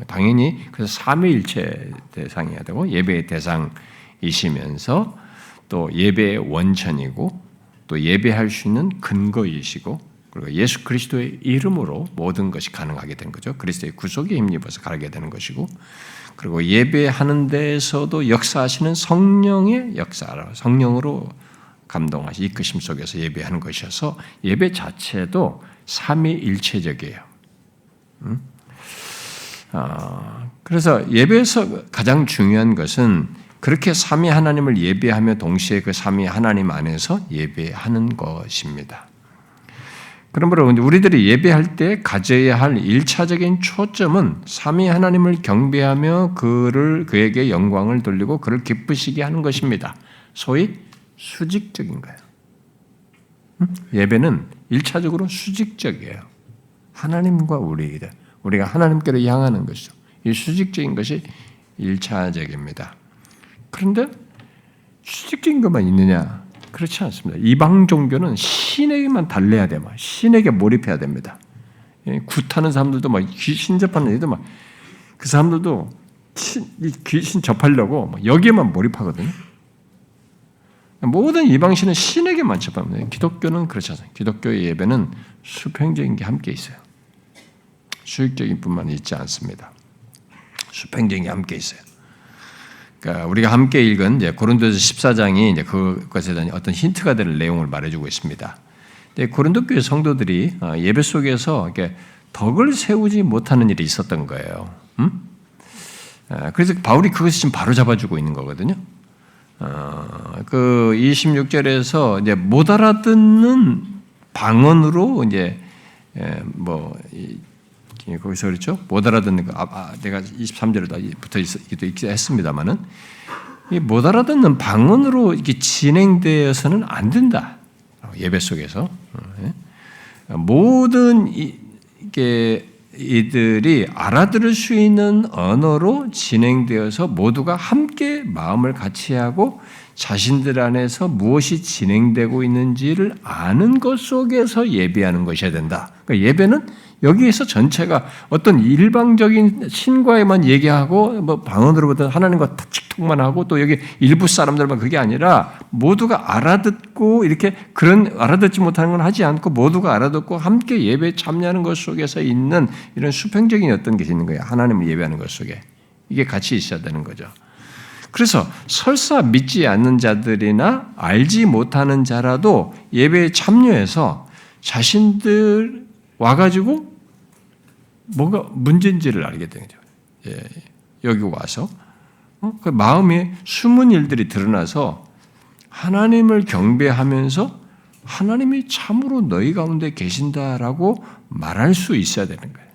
Speaker 1: 당연히 그래서 삼위일체 대상이어야 되고 예배의 대상이시면서 또 예배의 원천이고 또 예배할 수 있는 근거이시고 그리고 예수 그리스도의 이름으로 모든 것이 가능하게 된 거죠. 그리스도의 구속에 힘입어서 가게 되는 것이고 그리고 예배하는 데에서도 역사하시는 성령의 역사로 성령으로 감동하시 이끄심 속에서 예배하는 것이어서 예배 자체도 삼위일체적이에요. 그래서 예배에서 가장 중요한 것은 그렇게 삼위 하나님을 예배하며 동시에 그 삼위 하나님 안에서 예배하는 것입니다. 그러므로 우리들이 예배할 때 가져야 할 1차적인 초점은 삼위 하나님을 경배하며 그에게 영광을 돌리고 그를 기쁘시게 하는 것입니다. 소위 수직적인 거예요. 예배는 1차적으로 수직적이에요. 하나님과 우리가 하나님께로 향하는 것이죠. 이 수직적인 것이 1차적입니다. 그런데 수직적인 것만 있느냐? 그렇지 않습니다. 이방 종교는 신에게만 달래야 돼요. 신에게 몰입해야 됩니다. 굿하는 사람들도 귀신 접하는 애들 그 사람들도 귀신 접하려고 여기에만 몰입하거든요. 모든 이방신은 신에게만 접합니다. 기독교는 그렇지 않습니다. 기독교의 예배는 수평적인 게 함께 있어요. 수익적인 뿐만 있지 않습니다. 수평적인 게 함께 있어요. 그러니까 우리가 함께 읽은 이제 고린도서 14장이 이제 그것에 대한 어떤 힌트가 되는 내용을 말해주고 있습니다. 고린도 교회 성도들이 예배 속에서 이렇게 덕을 세우지 못하는 일이 있었던 거예요. 그래서 바울이 그것을 지금 바로 잡아주고 있는 거거든요. 그 26절에서 이제 못 알아듣는 방언으로 이제 거기서 그렇죠? 못 알아듣는 거. 내가 23절에부터 있기도 했습니다만은 이 못 알아듣는 방언으로 이렇게 진행되어서는 안 된다. 예배 속에서 모든 이들이 알아들을 수 있는 언어로 진행되어서 모두가 함께 마음을 같이 하고 자신들 안에서 무엇이 진행되고 있는지를 아는 것 속에서 예배하는 것이어야 된다. 그러니까 예배는 여기에서 전체가 어떤 일방적인 신과에만 얘기하고 방언으로부터 하나님과 직통만 하고 또 여기 일부 사람들만 그게 아니라 모두가 알아듣고 이렇게 그런 알아듣지 못하는 건 하지 않고 모두가 알아듣고 함께 예배에 참여하는 것 속에서 있는 이런 수평적인 어떤 것이 있는 거예요. 하나님을 예배하는 것 속에 이게 같이 있어야 되는 거죠. 그래서 설사 믿지 않는 자들이나 알지 못하는 자라도 예배에 참여해서 자신들 와가지고 뭐가 문제인지를 알게 되는 거죠. 여기 와서 그 마음에 숨은 일들이 드러나서 하나님을 경배하면서 하나님이 참으로 너희 가운데 계신다라고 말할 수 있어야 되는 거예요.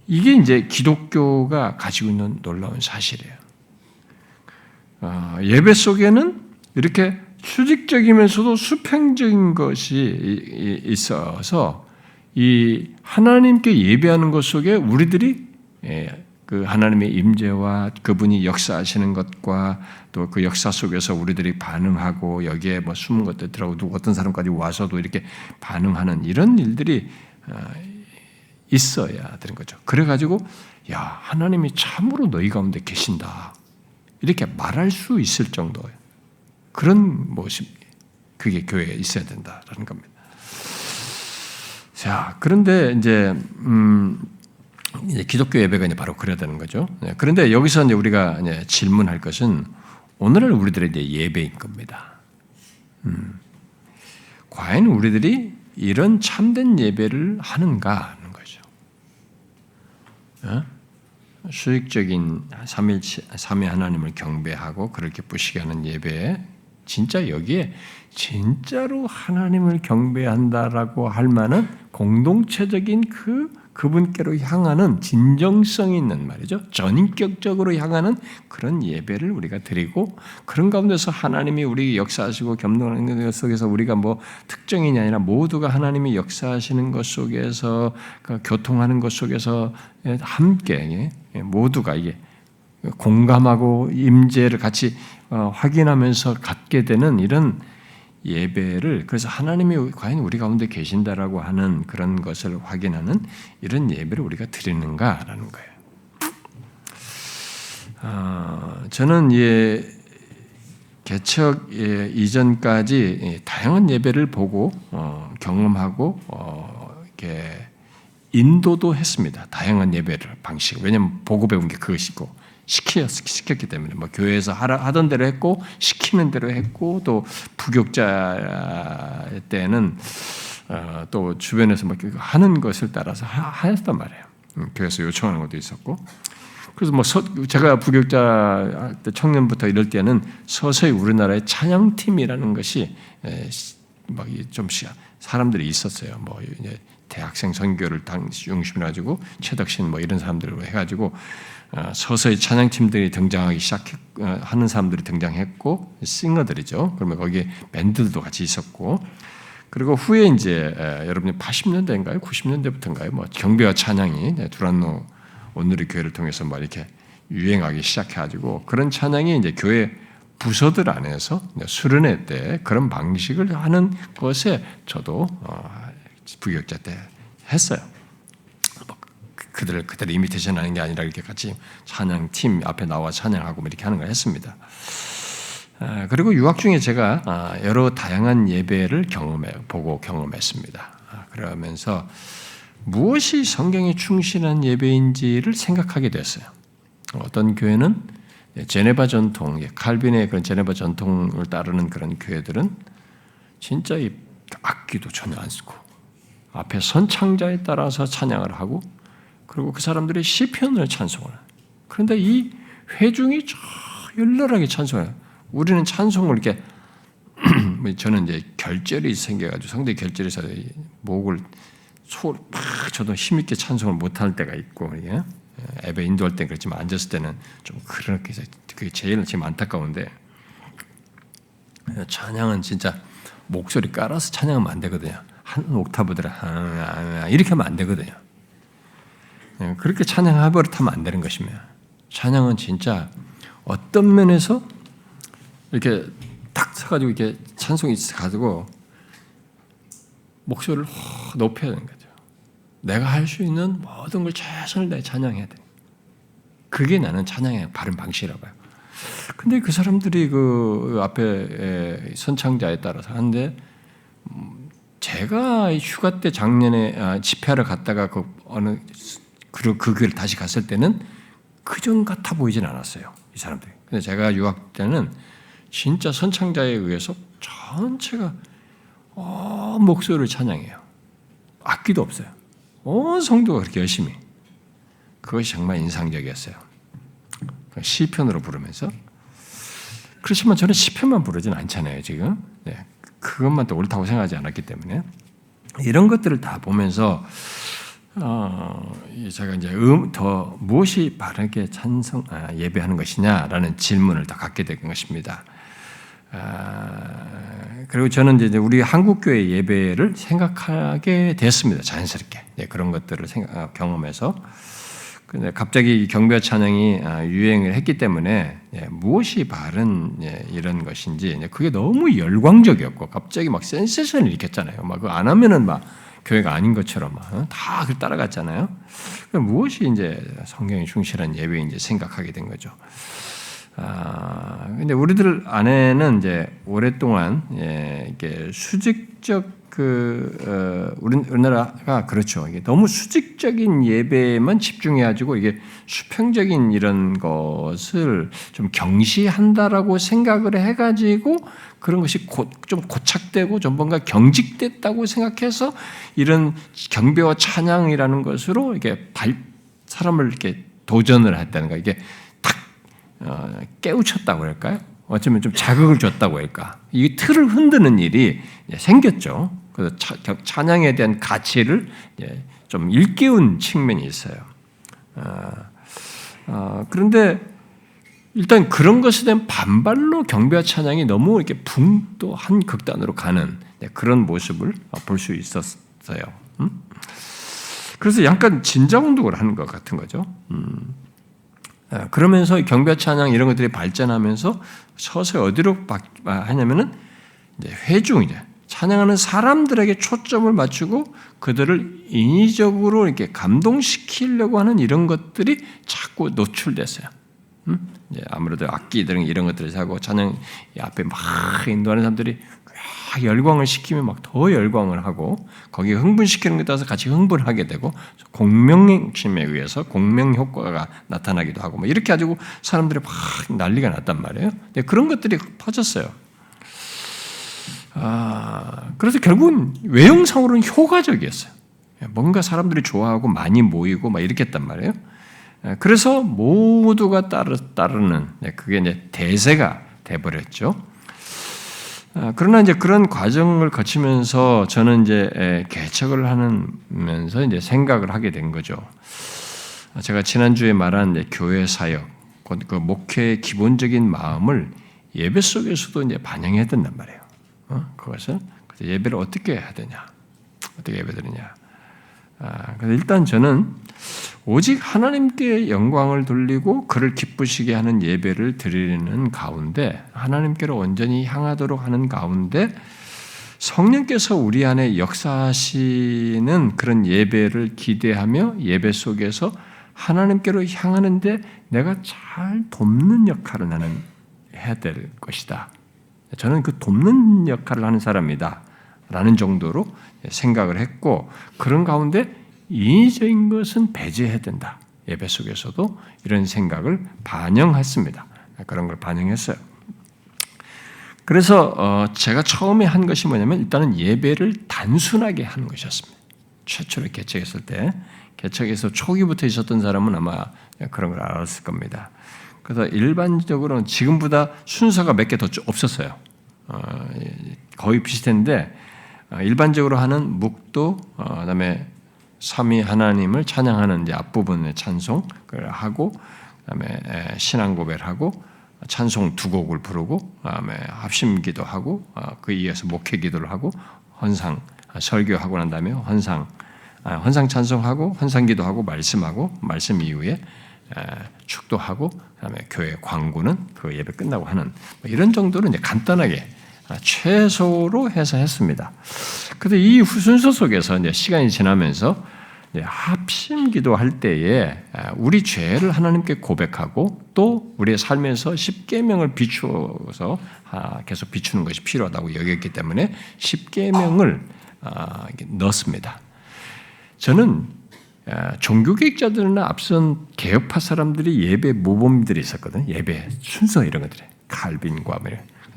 Speaker 1: 이게 이제 기독교가 가지고 있는 놀라운 사실이에요. 예배 속에는 이렇게 수직적이면서도 수평적인 것이 있어서 이 하나님께 예배하는 것 속에 우리들이 그 하나님의 임재와 그분이 역사하시는 것과 또 그 역사 속에서 우리들이 반응하고 여기에 숨은 것들 들어가고 어떤 사람까지 와서도 이렇게 반응하는 이런 일들이 있어야 되는 거죠. 그래가지고 야 하나님이 참으로 너희 가운데 계신다 이렇게 말할 수 있을 정도예요. 그런 모습, 그게 교회에 있어야 된다라는 겁니다. 자, 그런데 이제 기독교 예배가 이제 바로 그래야 되는 거죠. 그런데 여기서 이제 우리가 이제 질문할 것은 오늘날 우리들의 이제 예배인 겁니다. 과연 우리들이 이런 참된 예배를 하는가 하는 거죠. 수익적인 삼위 하나님을 경배하고 그를 기쁘시게 하는 예배 진짜 여기에 진짜로 하나님을 경배한다라고 할 만한 공동체적인 그분께로 향하는 진정성이 있는 말이죠. 전인격적으로 향하는 그런 예배를 우리가 드리고 그런 가운데서 하나님이 우리 역사하시고 겸손하는 것 속에서 우리가 뭐 특정인이 아니라 모두가 하나님이 역사하시는 것 속에서 교통하는 것 속에서 함께 모두가 이게 공감하고 임재를 같이 확인하면서 갖게 되는 이런 예배를 그래서 하나님이 과연 우리 가운데 계신다라고 하는 그런 것을 확인하는 이런 예배를 우리가 드리는가라는 거예요. 저는 개척 이전까지 다양한 예배를 보고 경험하고 이렇게 인도도 했습니다. 다양한 예배를 방식. 왜냐하면 보고 배운 게 그것이고. 시켰기 때문에 뭐 교회에서 하던 대로 했고 시키는 대로 했고 또 부교육자 때는 또 주변에서 막 하는 것을 따라서 하였단 말이에요. 교회에서 요청하는 것도 있었고 그래서 뭐 제가 부교육자 청년부터 이럴 때는 서서히 우리나라의 찬양팀이라는 것이 막 좀씩 사람들이 있었어요. 뭐 이제 대학생 선교를 중심으로 가지고 최덕신 뭐 이런 사람들로 해가지고 서서히 찬양팀들이 등장하기 시작하는 사람들이 등장했고 싱어들이죠. 그러면 거기에 밴드들도 같이 있었고 그리고 후에 이제 여러분이 80년대인가요, 90년대부터인가요, 뭐 경배와 찬양이 두란노 오늘의 교회를 통해서 뭐 이렇게 유행하기 시작해가지고 그런 찬양이 이제 교회 부서들 안에서 수련회 때 그런 방식을 하는 것에 저도 부교육자 때 했어요. 그들 이미테이션 하는 게 아니라 이렇게 같이 찬양 팀 앞에 나와 찬양하고 이렇게 하는 걸 했습니다. 그리고 유학 중에 제가 여러 다양한 예배를 보고 경험했습니다. 그러면서 무엇이 성경에 충실한 예배인지를 생각하게 됐어요. 어떤 교회는 제네바 전통, 칼빈의 그런 제네바 전통을 따르는 그런 교회들은 진짜 이 악기도 전혀 안 쓰고 앞에 선창자에 따라서 찬양을 하고 그리고 그 사람들이 시편을 찬송을 해요. 그런데 이 회중이 열렬하게 찬송해요. 우리는 찬송을 이렇게 저는 이제 결절이 생겨가지고 성대 결절에서 목을 저도 힘있게 찬송을 못할 때가 있고 예배 인도할 때 그렇지만 앉았을 때는 좀 그렇게 해서 그게 제일 지금 안타까운데 찬양은 진짜 목소리 깔아서 찬양하면 안 되거든요. 한 옥타브들을 이렇게 하면 안 되거든요. 그렇게 찬양해버릇하면 안 되는 것입니다. 찬양은 진짜 어떤 면에서 이렇게 탁 서가지고 이렇게 찬송이 가지고 목소리를 높여야 되는 거죠. 내가 할 수 있는 모든 걸 최선을 다해 찬양해야 돼. 그게 나는 찬양의 바른 방식이라고 봐요. 근데 그 사람들이 그 앞에 선창자에 따라서 하는데 제가 휴가 때 작년에 집회하러 갔다가 그 교회를 다시 갔을 때는 그전 같아 보이진 않았어요. 이 사람들이. 근데 제가 유학 때는 진짜 선창자에 의해서 전체가 목소리를 찬양해요. 악기도 없어요. 온 성도가 그렇게 열심히. 그것이 정말 인상적이었어요. 시편으로 부르면서. 그렇지만 저는 시편만 부르진 않잖아요, 지금. 네. 그것만 또 옳다고 생각하지 않았기 때문에. 이런 것들을 다 보면서 제가 이제 더 무엇이 바르게 예배하는 것이냐라는 질문을 더 갖게 된 것입니다. 그리고 저는 이제 우리 한국 교회 예배를 생각하게 됐습니다. 자연스럽게 그런 것들을 경험해서. 근데 갑자기 경배와 찬양이 유행을 했기 때문에 무엇이 바른 이런 것인지 그게 너무 열광적이었고 갑자기 막 센세션을 일으켰잖아요. 막 그거 안 하면은 막 교회가 아닌 것처럼 다 따라갔잖아요. 무엇이 이제 성경에 충실한 예배인지 생각하게 된 거죠. 근데 우리들 안에는 이제 오랫동안 이게 수직적 우리나라가 그렇죠. 이게 너무 수직적인 예배만 집중해가지고 이게 수평적인 이런 것을 좀 경시한다라고 생각을 해가지고 그런 것이 좀 고착되고 좀 뭔가 경직됐다고 생각해서 이런 경배와 찬양이라는 것으로 이렇게 사람을 이렇게 도전을 했다는 거 이게 탁 깨우쳤다고 할까요? 어쩌면 좀 자극을 줬다고 할까. 이 틀을 흔드는 일이 생겼죠. 그래서 찬양에 대한 가치를 좀 일깨운 측면이 있어요. 그런데 일단 그런 것에 대한 반발로 경배와 찬양이 너무 이렇게 붕또한 극단으로 가는 그런 모습을 볼 수 있었어요. 그래서 약간 진자운동을 하는 것 같은 거죠. 그러면서 경배와 찬양 이런 것들이 발전하면서 서서히 어디로 하냐면은 이제 회중, 찬양하는 사람들에게 초점을 맞추고 그들을 인위적으로 이렇게 감동시키려고 하는 이런 것들이 자꾸 노출됐어요. 이제 아무래도 악기들 이런 것들을 하고 찬양 앞에 막 인도하는 사람들이 막 열광을 시키면 막 더 열광을 하고 거기에 흥분시키는 것에 따라서 같이 흥분하게 되고 공명심에 의해서 공명 효과가 나타나기도 하고 뭐 이렇게 가지고 사람들이 막 난리가 났단 말이에요. 근데 그런 것들이 퍼졌어요. 그래서 결국은 외형상으로는 효과적이었어요. 뭔가 사람들이 좋아하고 많이 모이고 막 이렇게 했단 말이에요. 그래서 모두가 따르는 그게 이제 대세가 돼버렸죠. 그러나 이제 그런 과정을 거치면서 저는 이제 개척을 하면서 이제 생각을 하게 된 거죠. 제가 지난주에 말한 교회 사역, 그 목회의 기본적인 마음을 예배 속에서도 이제 반영해야 된단 말이에요. 그것은 예배를 어떻게 해야 되냐, 어떻게 예배드리냐. 그래서 일단 저는 오직 하나님께 영광을 돌리고 그를 기쁘시게 하는 예배를 드리는 가운데 하나님께로 온전히 향하도록 하는 가운데 성령께서 우리 안에 역사하시는 그런 예배를 기대하며 예배 속에서 하나님께로 향하는데 내가 잘 돕는 역할을 나는 해야 될 것이다. 저는 그 돕는 역할을 하는 사람이다 라는 정도로 생각을 했고 그런 가운데 인위적인 것은 배제해야 된다. 예배 속에서도 이런 생각을 반영했습니다. 그런 걸 반영했어요. 그래서 제가 처음에 한 것이 뭐냐면 일단은 예배를 단순하게 하는 것이었습니다. 최초로 개척했을 때 개척에서 초기부터 있었던 사람은 아마 그런 걸 알았을 겁니다. 그래서 일반적으로는 지금보다 순서가 몇 개 더 없었어요. 거의 비슷했는데 일반적으로 하는 묵도, 그다음에 삼위 하나님을 찬양하는 이제 앞부분의 찬송을 하고, 그다음에 신앙 고백을 하고, 찬송 두 곡을 부르고, 그다음에 합심기도 하고, 그 이어서 목회기도를 하고, 헌상 설교하고 난 다음에 헌상 찬송하고, 헌상기도 하고, 말씀하고, 말씀 이후에 축도하고, 그다음에 교회 광고는 그 예배 끝나고 하는 이런 정도로 이제 간단하게 최소로 해서 했습니다. 그런데 이 순서 속에서 이제 시간이 지나면서 합심기도 할 때에 우리 죄를 하나님께 고백하고 또 우리의 삶에서 십계명을 비추어서 계속 비추는 것이 필요하다고 여겼기 때문에 십계명을 넣습니다. 저는 종교개혁자들이나 앞선 개혁파 사람들이 예배 모범들이 있었거든요. 예배 순서 이런 것들이 칼빈과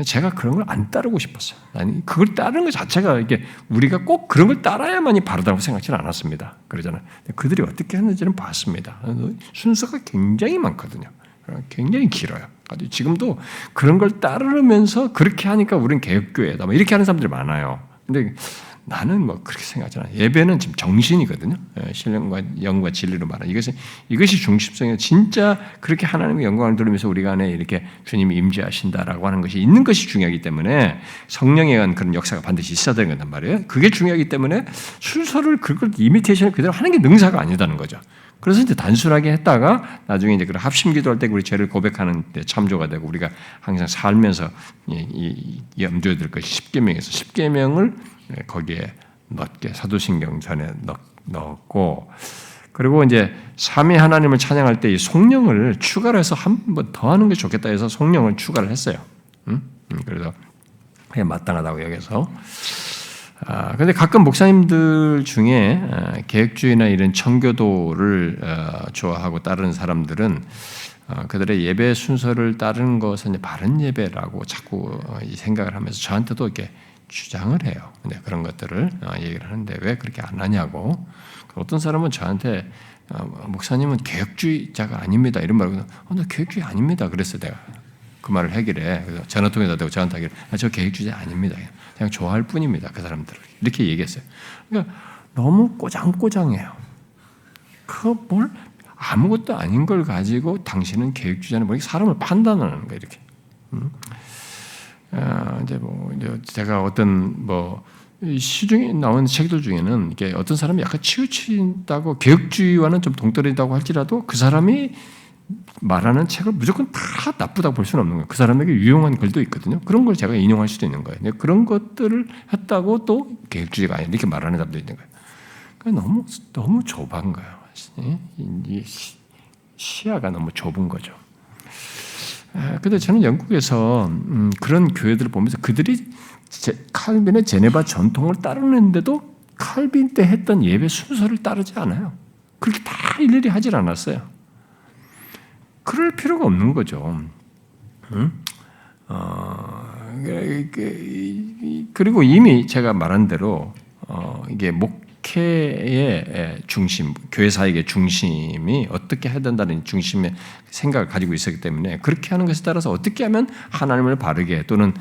Speaker 1: 제가 그런 걸 안 따르고 싶었어요. 아니, 그걸 따르는 것 자체가 이게 우리가 꼭 그런 걸 따라야만이 바르다고 생각하지는 않았습니다. 그러잖아요. 그들이 어떻게 했는지는 봤습니다. 순서가 굉장히 많거든요. 굉장히 길어요. 지금도 그런 걸 따르면서 그렇게 하니까 우리는 개혁교회다. 이렇게 하는 사람들이 많아요. 근데 나는 그렇게 생각하지 않아요. 예배는 지금 정신이거든요. 신령과 영과 진리로 말하는 이것이 중심성이에요. 진짜 그렇게 하나님의 영광을 돌리면서 우리가 안에 이렇게 주님이 임재하신다라고 하는 것이 있는 것이 중요하기 때문에 성령에 의한 그런 역사가 반드시 있어야 되는 거단 말이에요. 그게 중요하기 때문에 순서를 그걸 이미테이션을 그대로 하는 게 능사가 아니다는 거죠. 그래서 이제 단순하게 했다가 나중에 이제 그런 합심기도할 때 우리 죄를 고백하는 데 참조가 되고 우리가 항상 살면서 염두에 둘 것이 십계명에서 십계명을 거기에 넣게 사도신경 전에 넣었고 그리고 이제 삼위 하나님을 찬양할 때 이 성령을 추가로 해서 한 번 더 하는 게 좋겠다 해서 성령을 추가를 했어요. 그래서 그게 마땅하다고 여기서. 근데 가끔 목사님들 중에 개혁주의나 이런 청교도를 좋아하고 따르는 사람들은 그들의 예배 순서를 따르는 것은 이제 바른 예배라고 자꾸 생각을 하면서 저한테도 이렇게 주장을 해요. 근데 그런 것들을 얘기를 하는데 왜 그렇게 안 하냐고. 어떤 사람은 저한테 목사님은 개혁주의자가 아닙니다. 이런 말을 나 개혁주의 아닙니다. 그랬어요. 내가 그 말을 해결해. 그래서 전화 통해서 대고 저한테 하기를 저 계획주의 아닙니다. 그냥 좋아할 뿐입니다. 그 사람들을 이렇게 얘기했어요. 그러니까 너무 꼬장꼬장해요. 그 뭘 아무것도 아닌 걸 가지고 당신은 계획주의자는 뭐 사람을 판단하는 거예요. 이렇게. 이제 제가 어떤 시중에 나온 책들 중에는 이게 어떤 사람이 약간 치우친다고 계획주의와는 좀 동떨어진다고 할지라도 그 사람이 말하는 책을 무조건 다 나쁘다고 볼 수는 없는 거예요. 그 사람에게 유용한 글도 있거든요. 그런 걸 제가 인용할 수도 있는 거예요. 그런 것들을 했다고 또 계획주의가 아니라 이렇게 말하는 사람도 있는 거예요. 그러니까 너무 좁은 거예요. 시야가 너무 좁은 거죠. 근데 저는 영국에서 그런 교회들을 보면서 그들이 칼빈의 제네바 전통을 따르는데도 칼빈 때 했던 예배 순서를 따르지 않아요. 그렇게 다 일일이 하질 않았어요. 그럴 필요가 없는 거죠. 그리고 이미 제가 말한 대로 이게 목회의 중심, 교회 사역의 중심이 어떻게 해야 된다는 중심의 생각을 가지고 있었기 때문에 그렇게 하는 것에 따라서 어떻게 하면 하나님을 바르게 또는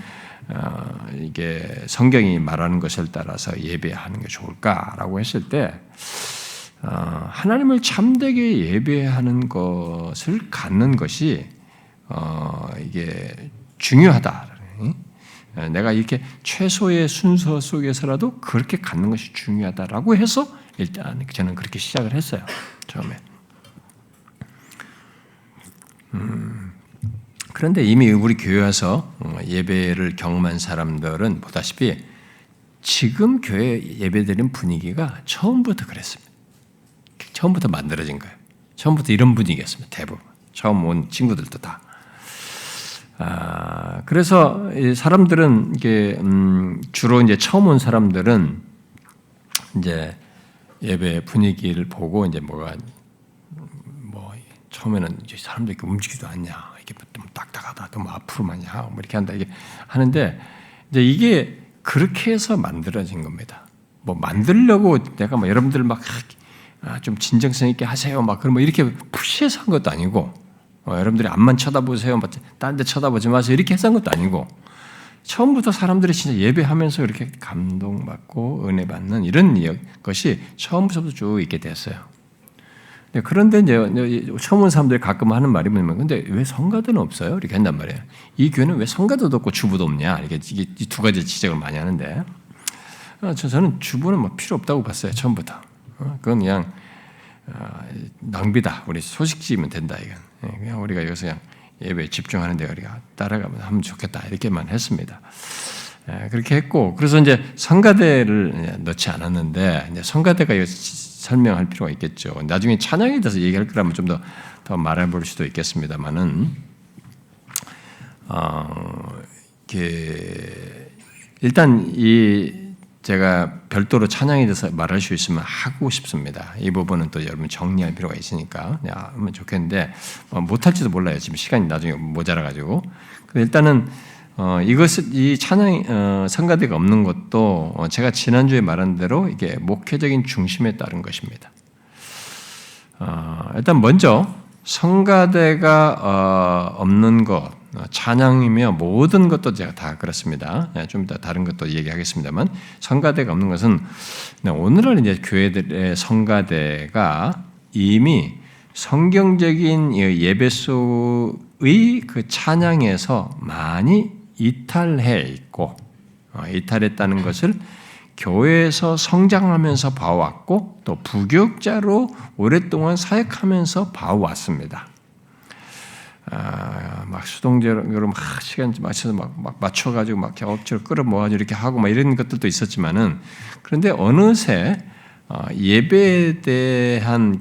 Speaker 1: 이게 성경이 말하는 것을 따라서 예배하는 게 좋을까라고 했을 때 하나님을 참되게 예배하는 것을 갖는 것이 이게 중요하다. 내가 이렇게 최소의 순서 속에서라도 그렇게 갖는 것이 중요하다라고 해서 일단 저는 그렇게 시작을 했어요. 처음에. 그런데 이미 우리 교회 와서 예배를 경험한 사람들은 보다시피 지금 교회 예배드리는 분위기가 처음부터 그랬습니다. 처음부터 만들어진 거예요. 처음부터 이런 분위기였습니다. 대부분. 처음 온 친구들도 다. 그래서 사람들은 이게 주로 이제 처음 온 사람들은 이제 예배 분위기를 보고 이제 처음에는 이제 사람들이 이렇게 움직이지도 않냐, 이게 좀 딱딱하다, 또 앞으로만 뭐 이렇게 한다 이게 하는데 이제 이게 그렇게 해서 만들어진 겁니다. 만들려고 내가 여러분들 좀 진정성 있게 하세요, 그런 이렇게 푸시해서 한 것도 아니고. 여러분들이 앞만 쳐다보세요. 딴 데 쳐다보지 마세요. 이렇게 해서 한 것도 아니고 처음부터 사람들이 진짜 예배하면서 이렇게 감동받고 은혜 받는 이런 것이 처음부터 쭉 있게 됐어요. 그런데 이제 처음 온 사람들이 가끔 하는 말이 뭐냐면 근데 왜 성가대는 없어요? 이렇게 한단 말이에요. 이 교회는 왜 성가대도 없고 주부도 없냐? 이게 이 두 가지 지적을 많이 하는데 저는 주부는 필요 없다고 봤어요. 처음부터. 그건 그냥 낭비다. 우리 소식지면 된다 이건. 그냥 우리가 여기서 그냥 예배에 집중하는데 우리가 따라가면 하면 좋겠다 이렇게만 했습니다. 그렇게 했고 그래서 이제 성가대를 넣지 않았는데 이제 성가대가 설명할 필요가 있겠죠. 나중에 찬양에 대해서 얘기할 거라면 좀 더 말해볼 수도 있겠습니다만은 일단 제가 별도로 찬양에 대해서 말할 수 있으면 하고 싶습니다. 이 부분은 또 여러분 정리할 필요가 있으니까 하면 좋겠는데 못할지도 몰라요. 지금 시간이 나중에 모자라가지고. 일단은 이 찬양 성가대가 없는 것도 제가 지난주에 말한 대로 이게 목회적인 중심에 따른 것입니다. 일단 먼저 성가대가 없는 것, 찬양이며 모든 것도 제가 다 그렇습니다. 좀 이따 다른 것도 얘기하겠습니다만 성가대가 없는 것은 오늘날 이제 교회들의 성가대가 이미 성경적인 예배 속의 그 찬양에서 많이 이탈해 있고 이탈했다는 것을 교회에서 성장하면서 봐왔고 또 부교육자로 오랫동안 사역하면서 봐왔습니다. 수동적으로 시간 맞춰서 맞춰가지고 억지로 끌어모아가지고 이렇게 하고 이런 것들도 있었지만은 그런데 어느새 예배에 대한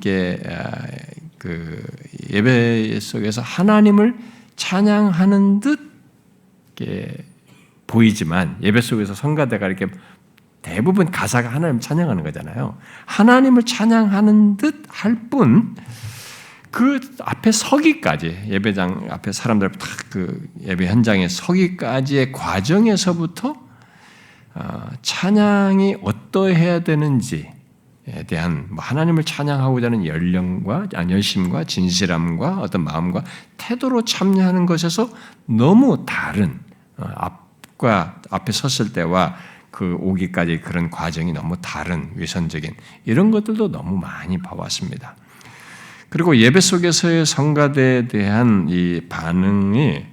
Speaker 1: 그 예배 속에서 하나님을 찬양하는 듯 보이지만 예배 속에서 성가대가 이렇게 대부분 가사가 하나님 찬양하는 거잖아요. 하나님을 찬양하는 듯 할 뿐 그 앞에 서기까지 예배장 앞에 사람들 딱 그 예배 현장에 서기까지의 과정에서부터 찬양이 어떠해야 되는지 대한 하나님을 찬양하고자 하는 열심과 진실함과 어떤 마음과 태도로 참여하는 것에서 너무 다른 앞에 섰을 때와 그 오기까지 그런 과정이 너무 다른 위선적인 이런 것들도 너무 많이 봐왔습니다. 그리고 예배 속에서의 성가대에 대한 이 반응이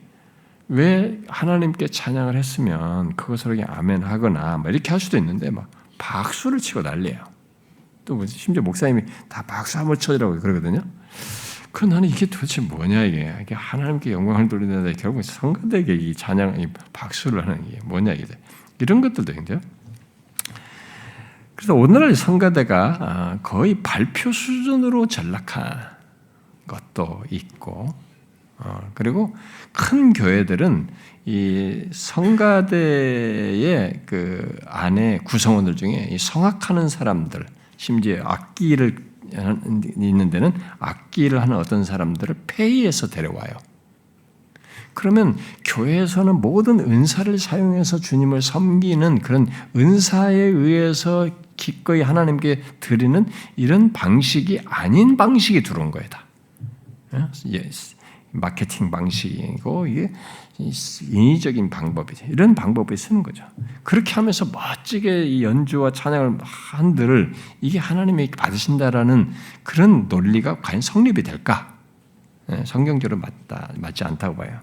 Speaker 1: 왜 하나님께 찬양을 했으면 그것을 그냥 아멘 하거나 이렇게 할 수도 있는데 막 박수를 치고 난리예요. 또 심지어 목사님이 다 박수 한번 쳐주라고 그러거든요. 그 나는 이게 도대체 뭐냐 이게 하나님께 영광을 돌리는데 결국 성가대에게 이 찬양, 이 박수를 하는 게 뭐냐 이게 이런 것들도 있는데요. 그래서 오늘날 성가대가 거의 발표 수준으로 전락한 것도 있고, 그리고 큰 교회들은 이 성가대의 그 안에 구성원들 중에 이 성악하는 사람들, 심지어 악기를 있는 데는 악기를 하는 어떤 사람들을 폐위해서 데려와요. 그러면 교회에서는 모든 은사를 사용해서 주님을 섬기는 그런 은사에 의해서 기꺼이 하나님께 드리는 이런 방식이 아닌 방식이 들어온 거예요. 다. 마케팅 방식이고 이게 인위적인 방법이죠. 이런 방법을 쓰는 거죠. 그렇게 하면서 멋지게 이 연주와 찬양을 한들 이게 하나님이 받으신다라는 그런 논리가 과연 성립이 될까? 성경적으로 맞지 않다고 봐요.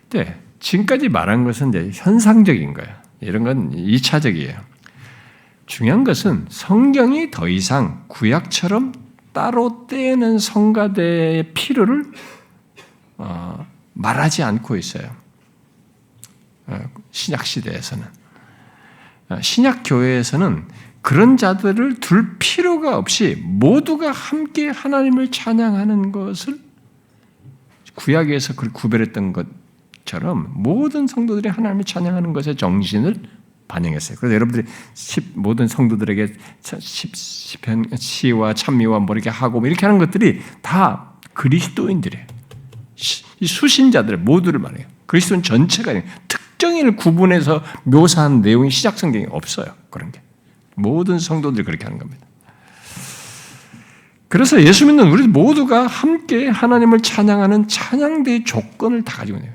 Speaker 1: 네, 지금까지 말한 것은 이제 현상적인 거예요. 이런 건 2차적이에요. 중요한 것은 성경이 더 이상 구약처럼 따로 떼는 성가대의 필요를 말하지 않고 있어요. 신약 시대에서는. 신약 교회에서는 그런 자들을 둘 필요가 없이 모두가 함께 하나님을 찬양하는 것을 구약에서 그걸 구별했던 것처럼 모든 성도들이 하나님을 찬양하는 것의 정신을 반영했어요. 그래서 여러분들이 모든 성도들에게 시와 찬미와 뭐 이렇게 하고 이렇게 하는 것들이 다 그리스도인들이에요. 이 수신자들 모두를 말해요. 그리스도인 전체가 아니에요. 특정인을 구분해서 묘사한 내용이 시작 성경에 없어요. 그런 게. 모든 성도들이 그렇게 하는 겁니다. 그래서 예수 믿는 우리 모두가 함께 하나님을 찬양하는 찬양대의 조건을 다 가지고 있네요.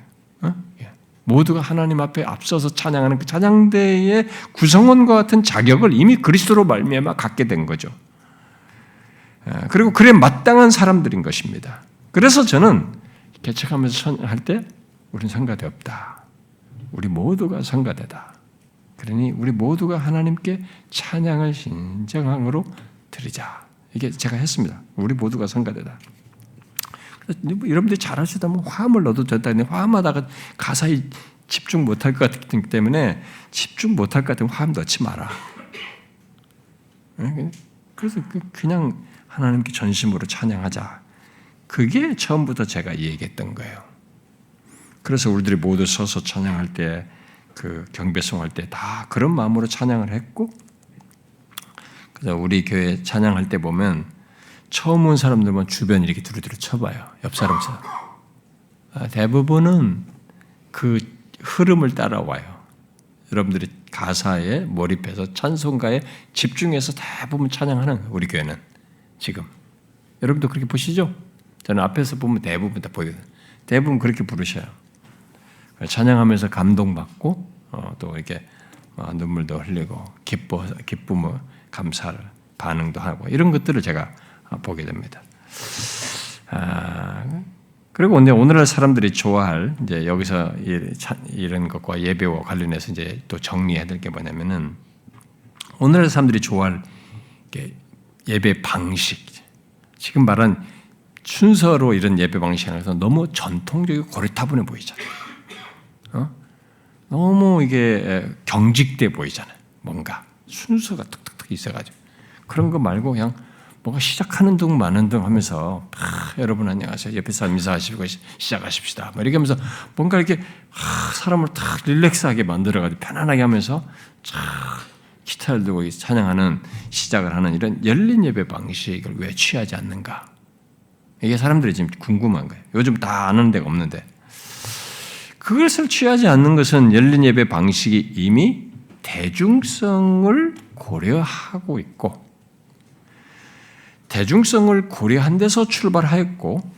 Speaker 1: 모두가 하나님 앞에 앞서서 찬양하는 그 찬양대의 구성원과 같은 자격을 이미 그리스도로 말미암아 갖게 된 거죠. 그리고 그래 마땅한 사람들인 것입니다. 그래서 저는 개척하면서 할 때 우리는 성가대 없다. 우리 모두가 성가대다. 그러니 우리 모두가 하나님께 찬양을 진정함으로 드리자. 이게 제가 했습니다. 우리 모두가 성가대다. 여러분들이 잘하시다면 화음을 넣어도 된다. 화음하다가 가사에 집중 못할 것 같기 때문에 집중 못할 것 같으면 화음 넣지 마라. 그래서 그냥 하나님께 전심으로 찬양하자. 그게 처음부터 제가 얘기했던 거예요. 그래서 우리들이 모두 서서 찬양할 때, 그 경배송할 때 다 그런 마음으로 찬양을 했고, 그래서 우리 교회 찬양할 때 보면 처음 온 사람들만 주변 이렇게 두루두루 쳐봐요. 옆 사람처럼. 대부분은 그 흐름을 따라와요. 여러분들이 가사에 몰입해서 찬송가에 집중해서 대부분 찬양하는 우리 교회는 지금. 여러분도 그렇게 보시죠? 저는 앞에서 보면 대부분 다 보이거든요. 대부분 그렇게 부르셔요. 찬양하면서 감동받고 또 이렇게 눈물도 흘리고 기쁨을 감사를 반응도 하고 이런 것들을 제가 보게 됩니다. 그리고 오늘날 사람들이 좋아할 이제 여기서 이런 것과 예배와 관련해서 이제 또 정리해야 될 게 뭐냐면은 오늘날 사람들이 좋아할 예배 방식, 지금 말한 순서로 이런 예배 방식에서 너무 전통적이고 고리타분해 보이잖아요. 너무 이게 경직돼 보이잖아요. 뭔가 순서가 툭툭툭 있어가지고 그런 거 말고 그냥 뭔가 시작하는 둥 마는 둥 하면서 여러분 안녕하세요. 옆에 사람 인사하시고 시작하십시다. 이렇게 하면서 뭔가 이렇게 사람을 탁 릴렉스하게 만들어가지고 편안하게 하면서 기타를 들고 찬양하는 시작을 하는 이런 열린 예배 방식을 왜 취하지 않는가? 이게 사람들이 지금 궁금한 거예요. 요즘 다 아는 데가 없는데 그것을 취하지 않는 것은 열린 예배 방식이 이미 대중성을 고려하고 있고 대중성을 고려한 데서 출발하였고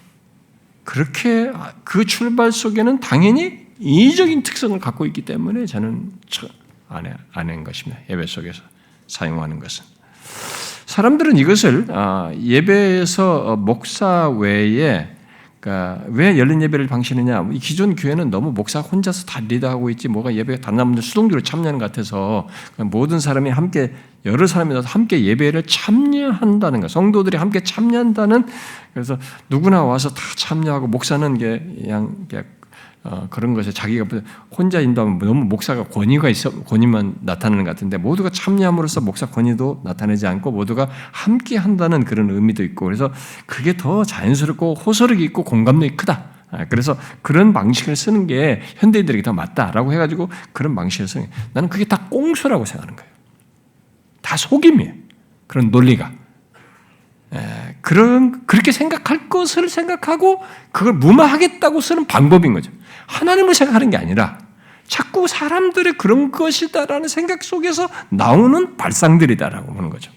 Speaker 1: 그렇게 그 출발 속에는 당연히 인위적인 특성을 갖고 있기 때문에 저는 안 한 것입니다. 예배 속에서 사용하는 것은. 사람들은 이것을 예배에서 목사 외에 그러니까 왜 열린 예배를 방치느냐? 기존 교회는 너무 목사 혼자서 다 리드하고 있지 뭐가 예배 다른 사람들 수동적으로 참여하는 것 같아서 모든 사람이 함께 여러 사람이 함께 예배를 참여한다는 것, 성도들이 함께 참여한다는 그래서 누구나 와서 다 참여하고 목사는 그냥 그런 것에 자기가 혼자 인도하면 너무 목사가 권위만 나타나는 것 같은데 모두가 참여함으로써 목사 권위도 나타내지 않고 모두가 함께 한다는 그런 의미도 있고 그래서 그게 더 자연스럽고 호소력이 있고 공감력이 크다. 그래서 그런 방식을 쓰는 게 현대인들에게 더 맞다라고 해가지고 그런 방식을 쓰는 게 나는 그게 다 꽁수라고 생각하는 거예요. 다 속임이에요. 그런 논리가. 그렇게 생각할 것을 생각하고 그걸 무마하겠다고 쓰는 방법인 거죠. 하나님을 생각하는 게 아니라 자꾸 사람들의 그런 것이다라는 생각 속에서 나오는 발상들이다라고 보는 거죠.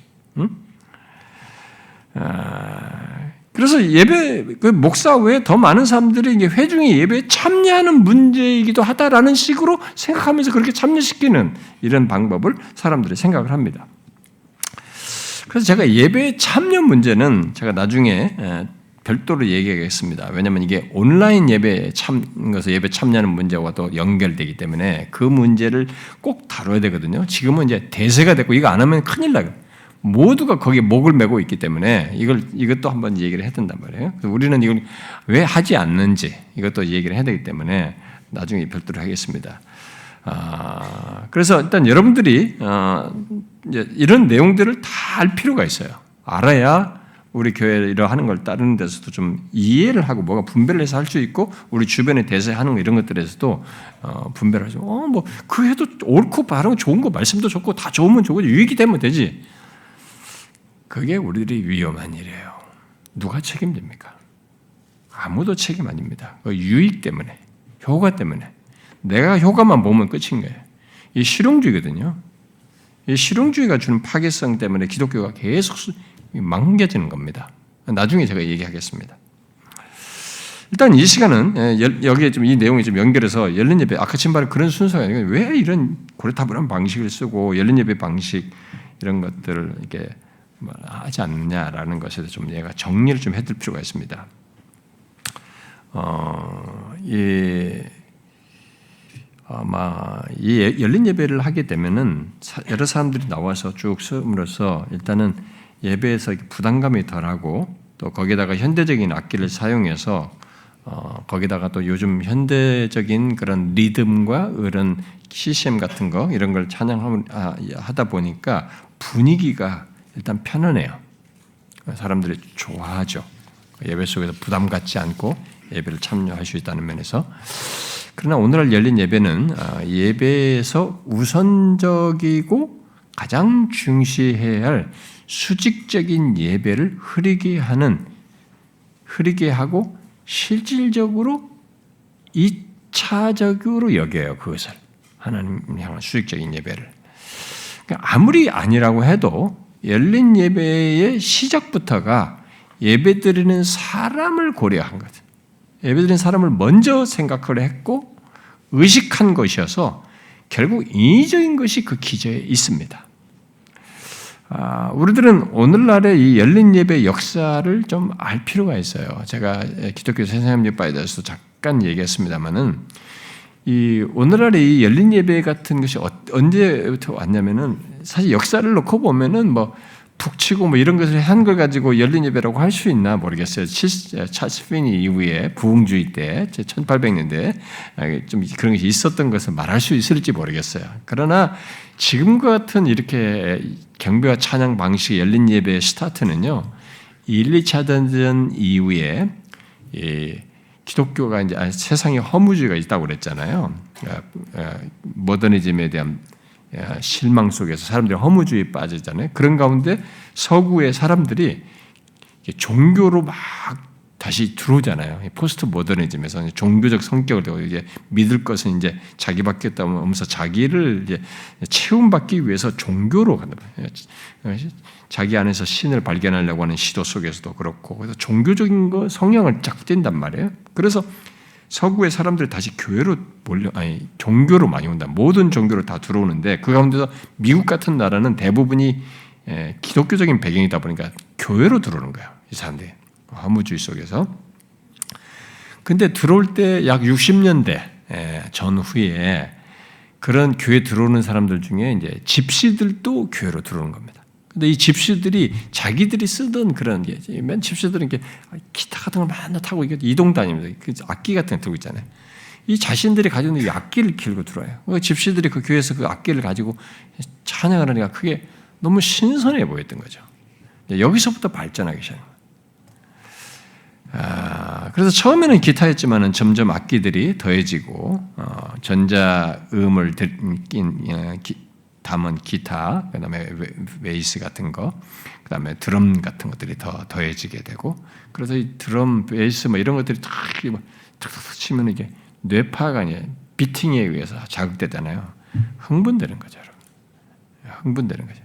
Speaker 1: 그래서 예배, 목사 외에 더 많은 사람들이 이게 회중의 예배에 참여하는 문제이기도 하다라는 식으로 생각하면서 그렇게 참여시키는 이런 방법을 사람들이 생각을 합니다. 그래서 제가 예배 참여 문제는 제가 나중에 별도로 얘기하겠습니다. 왜냐하면 이게 온라인 예배 예배 참여하는 문제와 또 연결되기 때문에 그 문제를 꼭 다뤄야 되거든요. 지금은 이제 대세가 됐고 이거 안 하면 큰일 나요. 모두가 거기에 목을 메고 있기 때문에 이것도 한번 얘기를 해야 된단 말이에요. 우리는 이걸 왜 하지 않는지 이것도 얘기를 해야 되기 때문에 나중에 별도로 하겠습니다. 그래서 일단 여러분들이 이제 이런 내용들을 다 알 필요가 있어요. 알아야 우리 교회 이러하는 걸 따르는 데서도 좀 이해를 하고 뭐가 분별을 해서 할 수 있고 우리 주변에 대세하는 거 이런 것들에서도 분별을 하죠. 뭐 그 해도 옳고 바른 좋은 거 말씀도 좋고 다 좋으면 좋고 유익이 되면 되지. 그게 우리들이 위험한 일이에요. 누가 책임집니까? 아무도 책임 아닙니다. 그 유익 때문에, 효과 때문에. 내가 효과만 보면 끝인 거예요. 이 실용주의거든요. 이 실용주의가 주는 파괴성 때문에 기독교가 계속 망개지는 겁니다. 나중에 제가 얘기하겠습니다. 일단 이 시간은 여기에 좀 이 내용이 좀 연결해서 열린 예배, 아까 말한 그런 순서가 아니고 왜 이런 고리타분한 방식을 쓰고 열린 예배 방식 이런 것들을 이렇게 하지 않느냐라는 것에 대해서 좀 얘가 정리를 좀 해둘 필요가 있습니다. 아마 이 열린 예배를 하게 되면은 여러 사람들이 나와서 쭉 쓰므로써 일단은 예배에서 부담감이 덜하고 또 거기다가 현대적인 악기를 사용해서 거기다가 또 요즘 현대적인 그런 리듬과 그런 CCM 같은 거 이런 걸 찬양하다 보니까 분위기가 일단 편안해요. 사람들이 좋아하죠. 예배 속에서 부담 갖지 않고 예배를 참여할 수 있다는 면에서. 그러나 오늘날 열린 예배는 예배에서 우선적이고 가장 중시해야 할 수직적인 예배를 흐리게 하고 실질적으로 2차적으로 여겨요. 그것을 하나님 향한 수직적인 예배를. 그러니까 아무리 아니라고 해도 열린 예배의 시작부터가 예배드리는 사람을 고려한 거죠. 예배드리는 사람을 먼저 생각을 했고 의식한 것이어서 결국 인위적인 것이 그 기저에 있습니다. 우리들은 오늘날의 이 열린 예배 역사를 좀 알 필요가 있어요. 제가 기독교 세상예배에 대해서 잠깐 얘기했습니다만은 이 오늘날의 이 열린 예배 같은 것이 언제부터 왔냐면은 사실 역사를 놓고 보면은 뭐 북치고 뭐 이런 것을 한 걸 가지고 열린 예배라고 할 수 있나 모르겠어요. 찰스 피니 이후에 부흥주의 때 1800년대 좀 그런 것이 있었던 것을 말할 수 있을지 모르겠어요. 그러나 지금과 같은 이렇게 경배와 찬양 방식의 열린 예배의 스타트는요. 1, 2차 대전 이후에 기독교가 이제 세상에 허무주의가 있다고 그랬잖아요. 모더니즘에 대한 실망 속에서 사람들이 허무주의에 빠지잖아요. 그런 가운데 서구의 사람들이 종교로 막 다시 들어오잖아요. 포스트 모더니즘에서 종교적 성격을 띠고 이제 믿을 것은 이제 자기밖에 없다면서 자기를 이제 채움받기 위해서 종교로 간다. 자기 안에서 신을 발견하려고 하는 시도 속에서도 그렇고, 그래서 종교적인 거 성향을 쫙 띈단 말이에요. 그래서 서구의 사람들이 다시 교회로 종교로 많이 온다. 모든 종교로 다 들어오는데 그 가운데서 미국 같은 나라는 대부분이 기독교적인 배경이다 보니까 교회로 들어오는 거예요. 이 사람들이 화무주의 속에서. 근데 들어올 때 약 60년대 전후에 그런 교회 들어오는 사람들 중에 이제 집시들도 교회로 들어오는 겁니다. 근데 이 집시들이 자기들이 쓰던 그런 게, 맨 집시들은 이렇게 기타 같은 걸 맨날 타고 이동 다닙니다. 그 악기 같은 거 들고 있잖아요. 이 자신들이 가지고 있는 이 악기를 길고 들어와요. 그 집시들이 그 교회에서 그 악기를 가지고 찬양을 하니까 그게 너무 신선해 보였던 거죠. 여기서부터 발전하기 시작합니다. 그래서 처음에는 기타였지만은 점점 악기들이 더해지고 전자음을 담은 기타, 그다음에 베이스 같은 거, 그다음에 드럼 같은 것들이 더 더해지게 되고, 그래서 이 드럼, 베이스 뭐 이런 것들이 탁탁 치면 이게 뇌파가 아니에요. 비팅에 의해서 자극되잖아요. 흥분되는 거죠, 여러분. 흥분되는 거죠.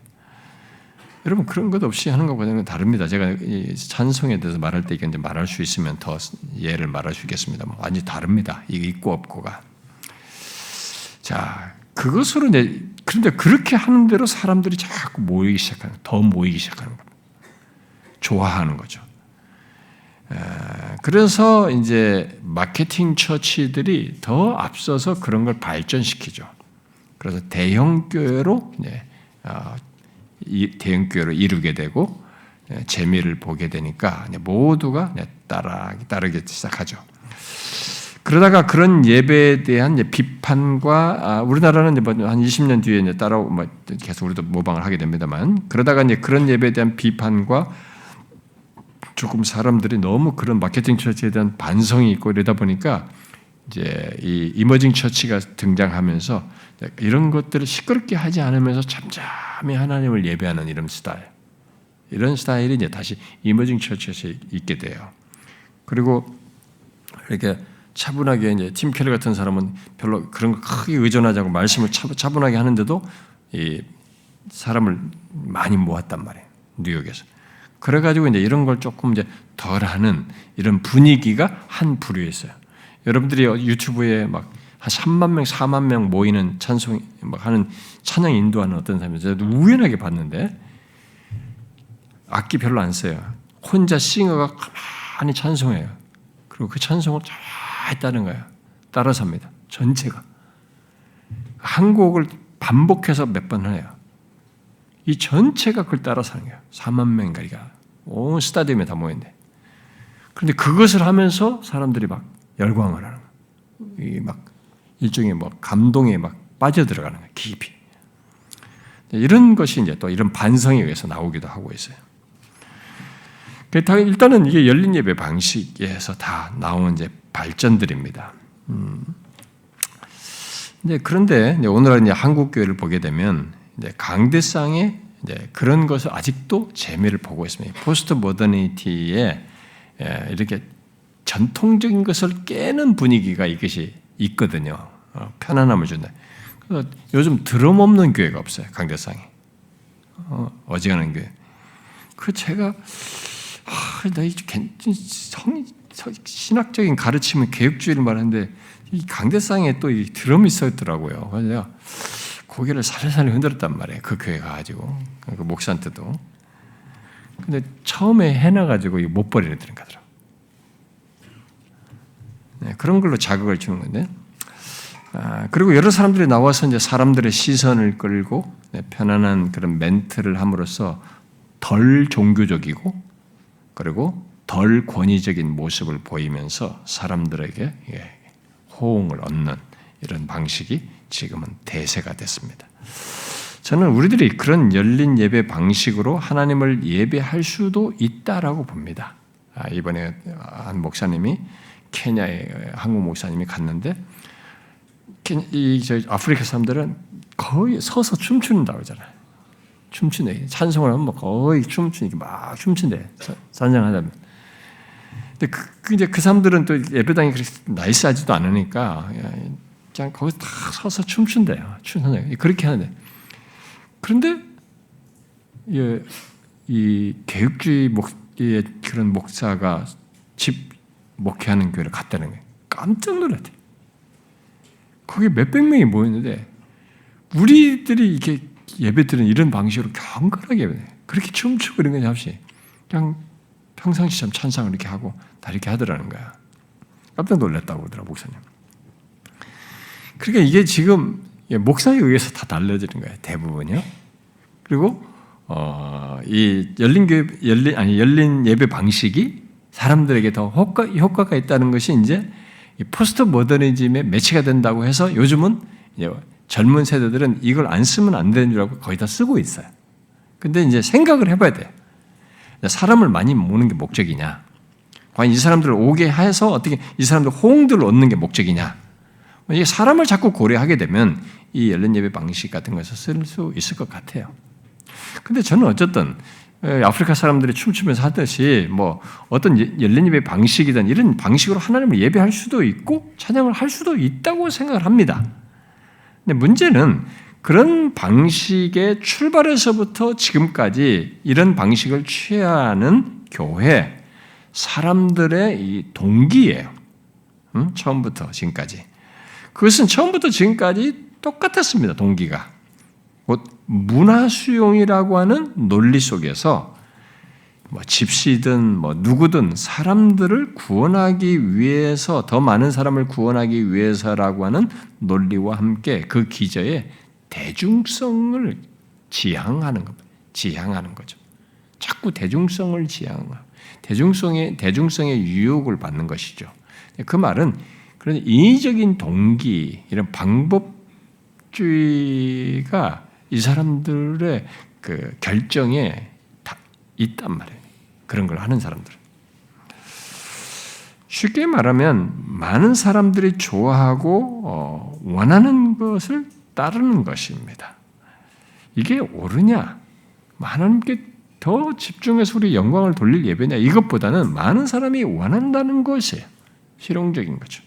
Speaker 1: 여러분 그런 것 없이 하는 것보다는 다릅니다. 제가 이 찬송에 대해서 말할 때 이제 말할 수 있으면 더 예를 말할 수 있겠습니다만 완전히 다릅니다. 이게 있고 없고가. 자, 그것으로 이제 그런데 그렇게 하는 대로 사람들이 자꾸 모이기 시작하는, 더 모이기 시작하는 겁니다. 좋아하는 거죠. 그래서 이제 마케팅 처치들이 더 앞서서 그런 걸 발전시키죠. 그래서 대형 교회로 이제 대형 교회로 이루게 되고 재미를 보게 되니까 모두가 따르기 시작하죠. 그러다가 그런 예배에 대한 비판과 우리나라는 한 20년 뒤에 이제 따라오고 계속 우리도 모방을 하게 됩니다만, 그러다가 이제 그런 예배에 대한 비판과 조금 사람들이 너무 그런 마케팅 처치에 대한 반성이 있고 이러다 보니까 이제 이 이머징 처치가 등장하면서 이런 것들을 시끄럽게 하지 않으면서 잠잠히 하나님을 예배하는 이런 스타일이 이제 다시 이머징 처치에서 있게 돼요. 그리고 이렇게 차분하게 이제 팀 켈러 같은 사람은 별로 그런 거 크게 의존하지 않고 말씀을 차분하게 하는데도 이 사람을 많이 모았단 말이에요. 뉴욕에서. 그래가지고 이제 이런 걸 조금 이제 덜하는 이런 분위기가 한 부류에 있어요. 여러분들이 유튜브에 막 한 3만 명, 4만 명 모이는 찬송, 막 하는 찬양 인도하는 어떤 사람이 제가 우연하게 봤는데 악기 별로 안 써요. 혼자 싱어가 가만히 찬송해요. 그리고 그 찬송을 잘 따는 거예요. 따라서 합니다. 전체가. 한 곡을 반복해서 몇 번 해요. 이 전체가 그걸 따라서 하는 거예요. 4만 명가리가 온 스타디움에 다 모였는데. 그런데 그것을 하면서 사람들이 막 열광을 하는 거예요. 이 막 일종의 뭐 감동에 막 빠져들어가는 거예요. 깊이. 이런 것이 이제 또 이런 반성에 의해서 나오기도 하고 있어요. 일단은 이게 열린 예배 방식에서 다 나온 이제 발전들입니다. 그런데 오늘날 이제 한국 교회를 보게 되면 이제 강대상에 이제 그런 것을 아직도 재미를 보고 있습니다. 포스트 모더니티에 이렇게 전통적인 것을 깨는 분위기가 이것이 있거든요. 편안함을 준다. 그래서 요즘 드럼 없는 교회가 없어요. 강대상에. 어지간한 교회. 제가 신학적인 가르침은 개혁주의를 말하는데 이 강대상에 또 이 드럼이 있었더라고요. 그래서 내가 고개를 살살살 흔들었단 말이에요. 그 교회 가가지고 그 목사한테도. 근데 처음에 해놔가지고 못 버리는 거더라고요. 네, 그런 걸로 자극을 주는 건데. 그리고 여러 사람들이 나와서 이제 사람들의 시선을 끌고 편안한 그런 멘트를 함으로써 덜 종교적이고 그리고 덜 권위적인 모습을 보이면서 사람들에게 호응을 얻는 이런 방식이 지금은 대세가 됐습니다. 저는 우리들이 그런 열린 예배 방식으로 하나님을 예배할 수도 있다라고 봅니다. 이번에 한 목사님이 케냐에 한국 목사님이 갔는데 저희 아프리카 사람들은 거의 서서 춤춘다고 하잖아요. 춤추네. 찬송을 하면 거의 춤추니까 막 춤춘대. 찬양하다면. 근데 이제 그 사람들은 또 예배당이 그렇게 나이스하지도 않으니까 그냥 거기서 다 서서 춤춘대요. 그렇게 하는데. 그런데 이 개혁주의 그런 목사가 집 목회하는 교회를 갔다는 거예요. 깜짝 놀랐대요. 거기 몇백 명이 모였는데 우리들이 이렇게 예배드리는 이런 방식으로 경건하게 예배해요. 그렇게 춤추고 이런 거 없이 그냥 평상시처럼 찬상을 이렇게 하고 다 이렇게 하더라는 거야. 깜짝 놀랐다고 그러더라 목사님. 그러니까 이게 지금 목사에 의해서 다 달라지는 거예요. 대부분이요. 그리고 이 열린 예배 방식이 사람들에게 더 효과가 있다는 것이 이제 포스트 모더니즘의 매치가 된다고 해서 요즘은 젊은 세대들은 이걸 안 쓰면 안 되는 줄 알고 거의 다 쓰고 있어요. 근데 이제 생각을 해봐야 돼요. 사람을 많이 모으는 게 목적이냐? 과연 이 사람들을 오게 해서 어떻게 이 사람들 호응들을 얻는 게 목적이냐? 이게 사람을 자꾸 고려하게 되면 이 열린 예배 방식 같은 것을 쓸 수 있을 것 같아요. 근데 저는 어쨌든 아프리카 사람들이 춤추면서 하듯이 뭐 어떤 열린 예배 방식이든 이런 방식으로 하나님을 예배할 수도 있고 찬양을 할 수도 있다고 생각을 합니다. 근데 문제는 그런 방식의 출발에서부터 지금까지 이런 방식을 취하는 교회 사람들의 이 동기예요. 처음부터 지금까지. 그것은 처음부터 지금까지 똑같았습니다. 동기가. 곧 문화 수용이라고 하는 논리 속에서 뭐 집시든 뭐 누구든 사람들을 구원하기 위해서 더 많은 사람을 구원하기 위해서라고 하는 논리와 함께 그 기저에 대중성을 지향하는 겁니다. 지향하는 거죠. 자꾸 대중성을 지향하고 대중성의 유혹을 받는 것이죠. 그 말은 그런 인위적인 동기, 이런 방법주의가 이 사람들의 그 결정에 다 있단 말이에요. 그런 걸 하는 사람들. 쉽게 말하면 많은 사람들이 좋아하고 원하는 것을 따르는 것입니다. 이게 옳으냐? 하나님께 더 집중해서 우리 영광을 돌릴 예배냐? 이것보다는 많은 사람이 원한다는 것이에요. 실용적인 거죠.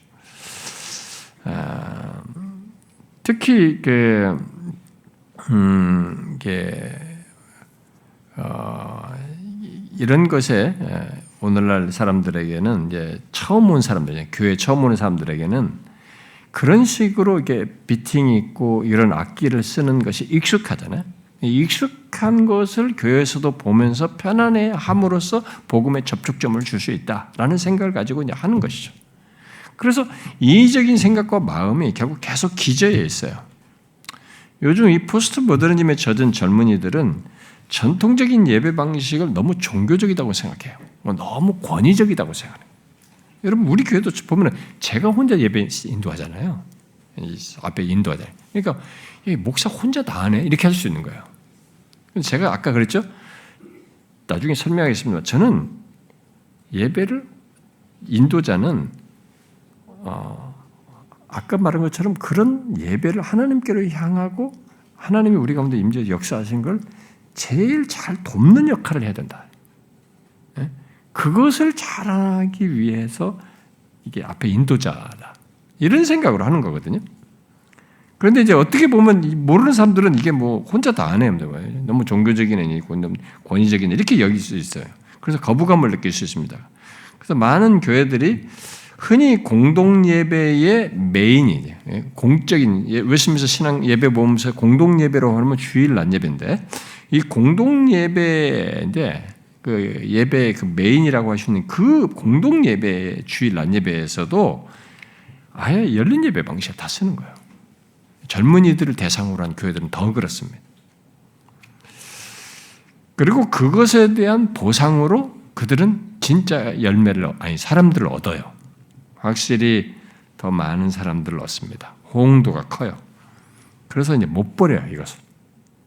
Speaker 1: 특히 이런 것에 오늘날 사람들에게는 이제 처음 온 사람들, 교회 처음 오는 사람들에게는 그런 식으로 이렇게 비팅이 있고 이런 악기를 쓰는 것이 익숙하잖아요. 익숙한 것을 교회에서도 보면서 편안해함으로써 복음의 접촉점을 줄 수 있다라는 생각을 가지고 이제 하는 것이죠. 그래서 이의적인 생각과 마음이 결국 계속 기저에 있어요. 요즘 이 포스트 모더니즘에 젖은 젊은이들은 전통적인 예배 방식을 너무 종교적이라고 생각해요. 너무 권위적이라고 생각해요. 여러분 우리 교회도 보면 제가 혼자 예배 인도하잖아요. 앞에 인도하잖아요. 그러니까 목사 혼자 다 하네 이렇게 할 수 있는 거예요. 제가 아까 그랬죠. 나중에 설명하겠습니다. 저는 예배를 인도자는 아까 말한 것처럼 그런 예배를 하나님께로 향하고 하나님이 우리 가운데 임재 역사하신 걸 제일 잘 돕는 역할을 해야 된다. 그것을 잘하기 위해서 이게 앞에 인도자다. 이런 생각으로 하는 거거든요. 그런데 이제 어떻게 보면 모르는 사람들은 이게 뭐 혼자 다 안 해요. 너무 종교적인 애니, 권위적인 애 이렇게 여길 수 있어요. 그래서 거부감을 느낄 수 있습니다. 그래서 많은 교회들이 흔히 공동 예배의 메인이 공적인 웨스트민스터 신앙 예배 모험서 공동 예배로 하면 주일 낮 예배인데 이 공동 예배인데 그 예배 그 메인이라고 하시는 그 공동 예배 주일 낮 예배에서도 아예 열린 예배 방식을 다 쓰는 거예요. 젊은이들을 대상으로 한 교회들은 더 그렇습니다. 그리고 그것에 대한 보상으로 그들은 진짜 사람들을 얻어요. 확실히 더 많은 사람들을 얻습니다. 호응도가 커요. 그래서 이제 못 버려요, 이것을.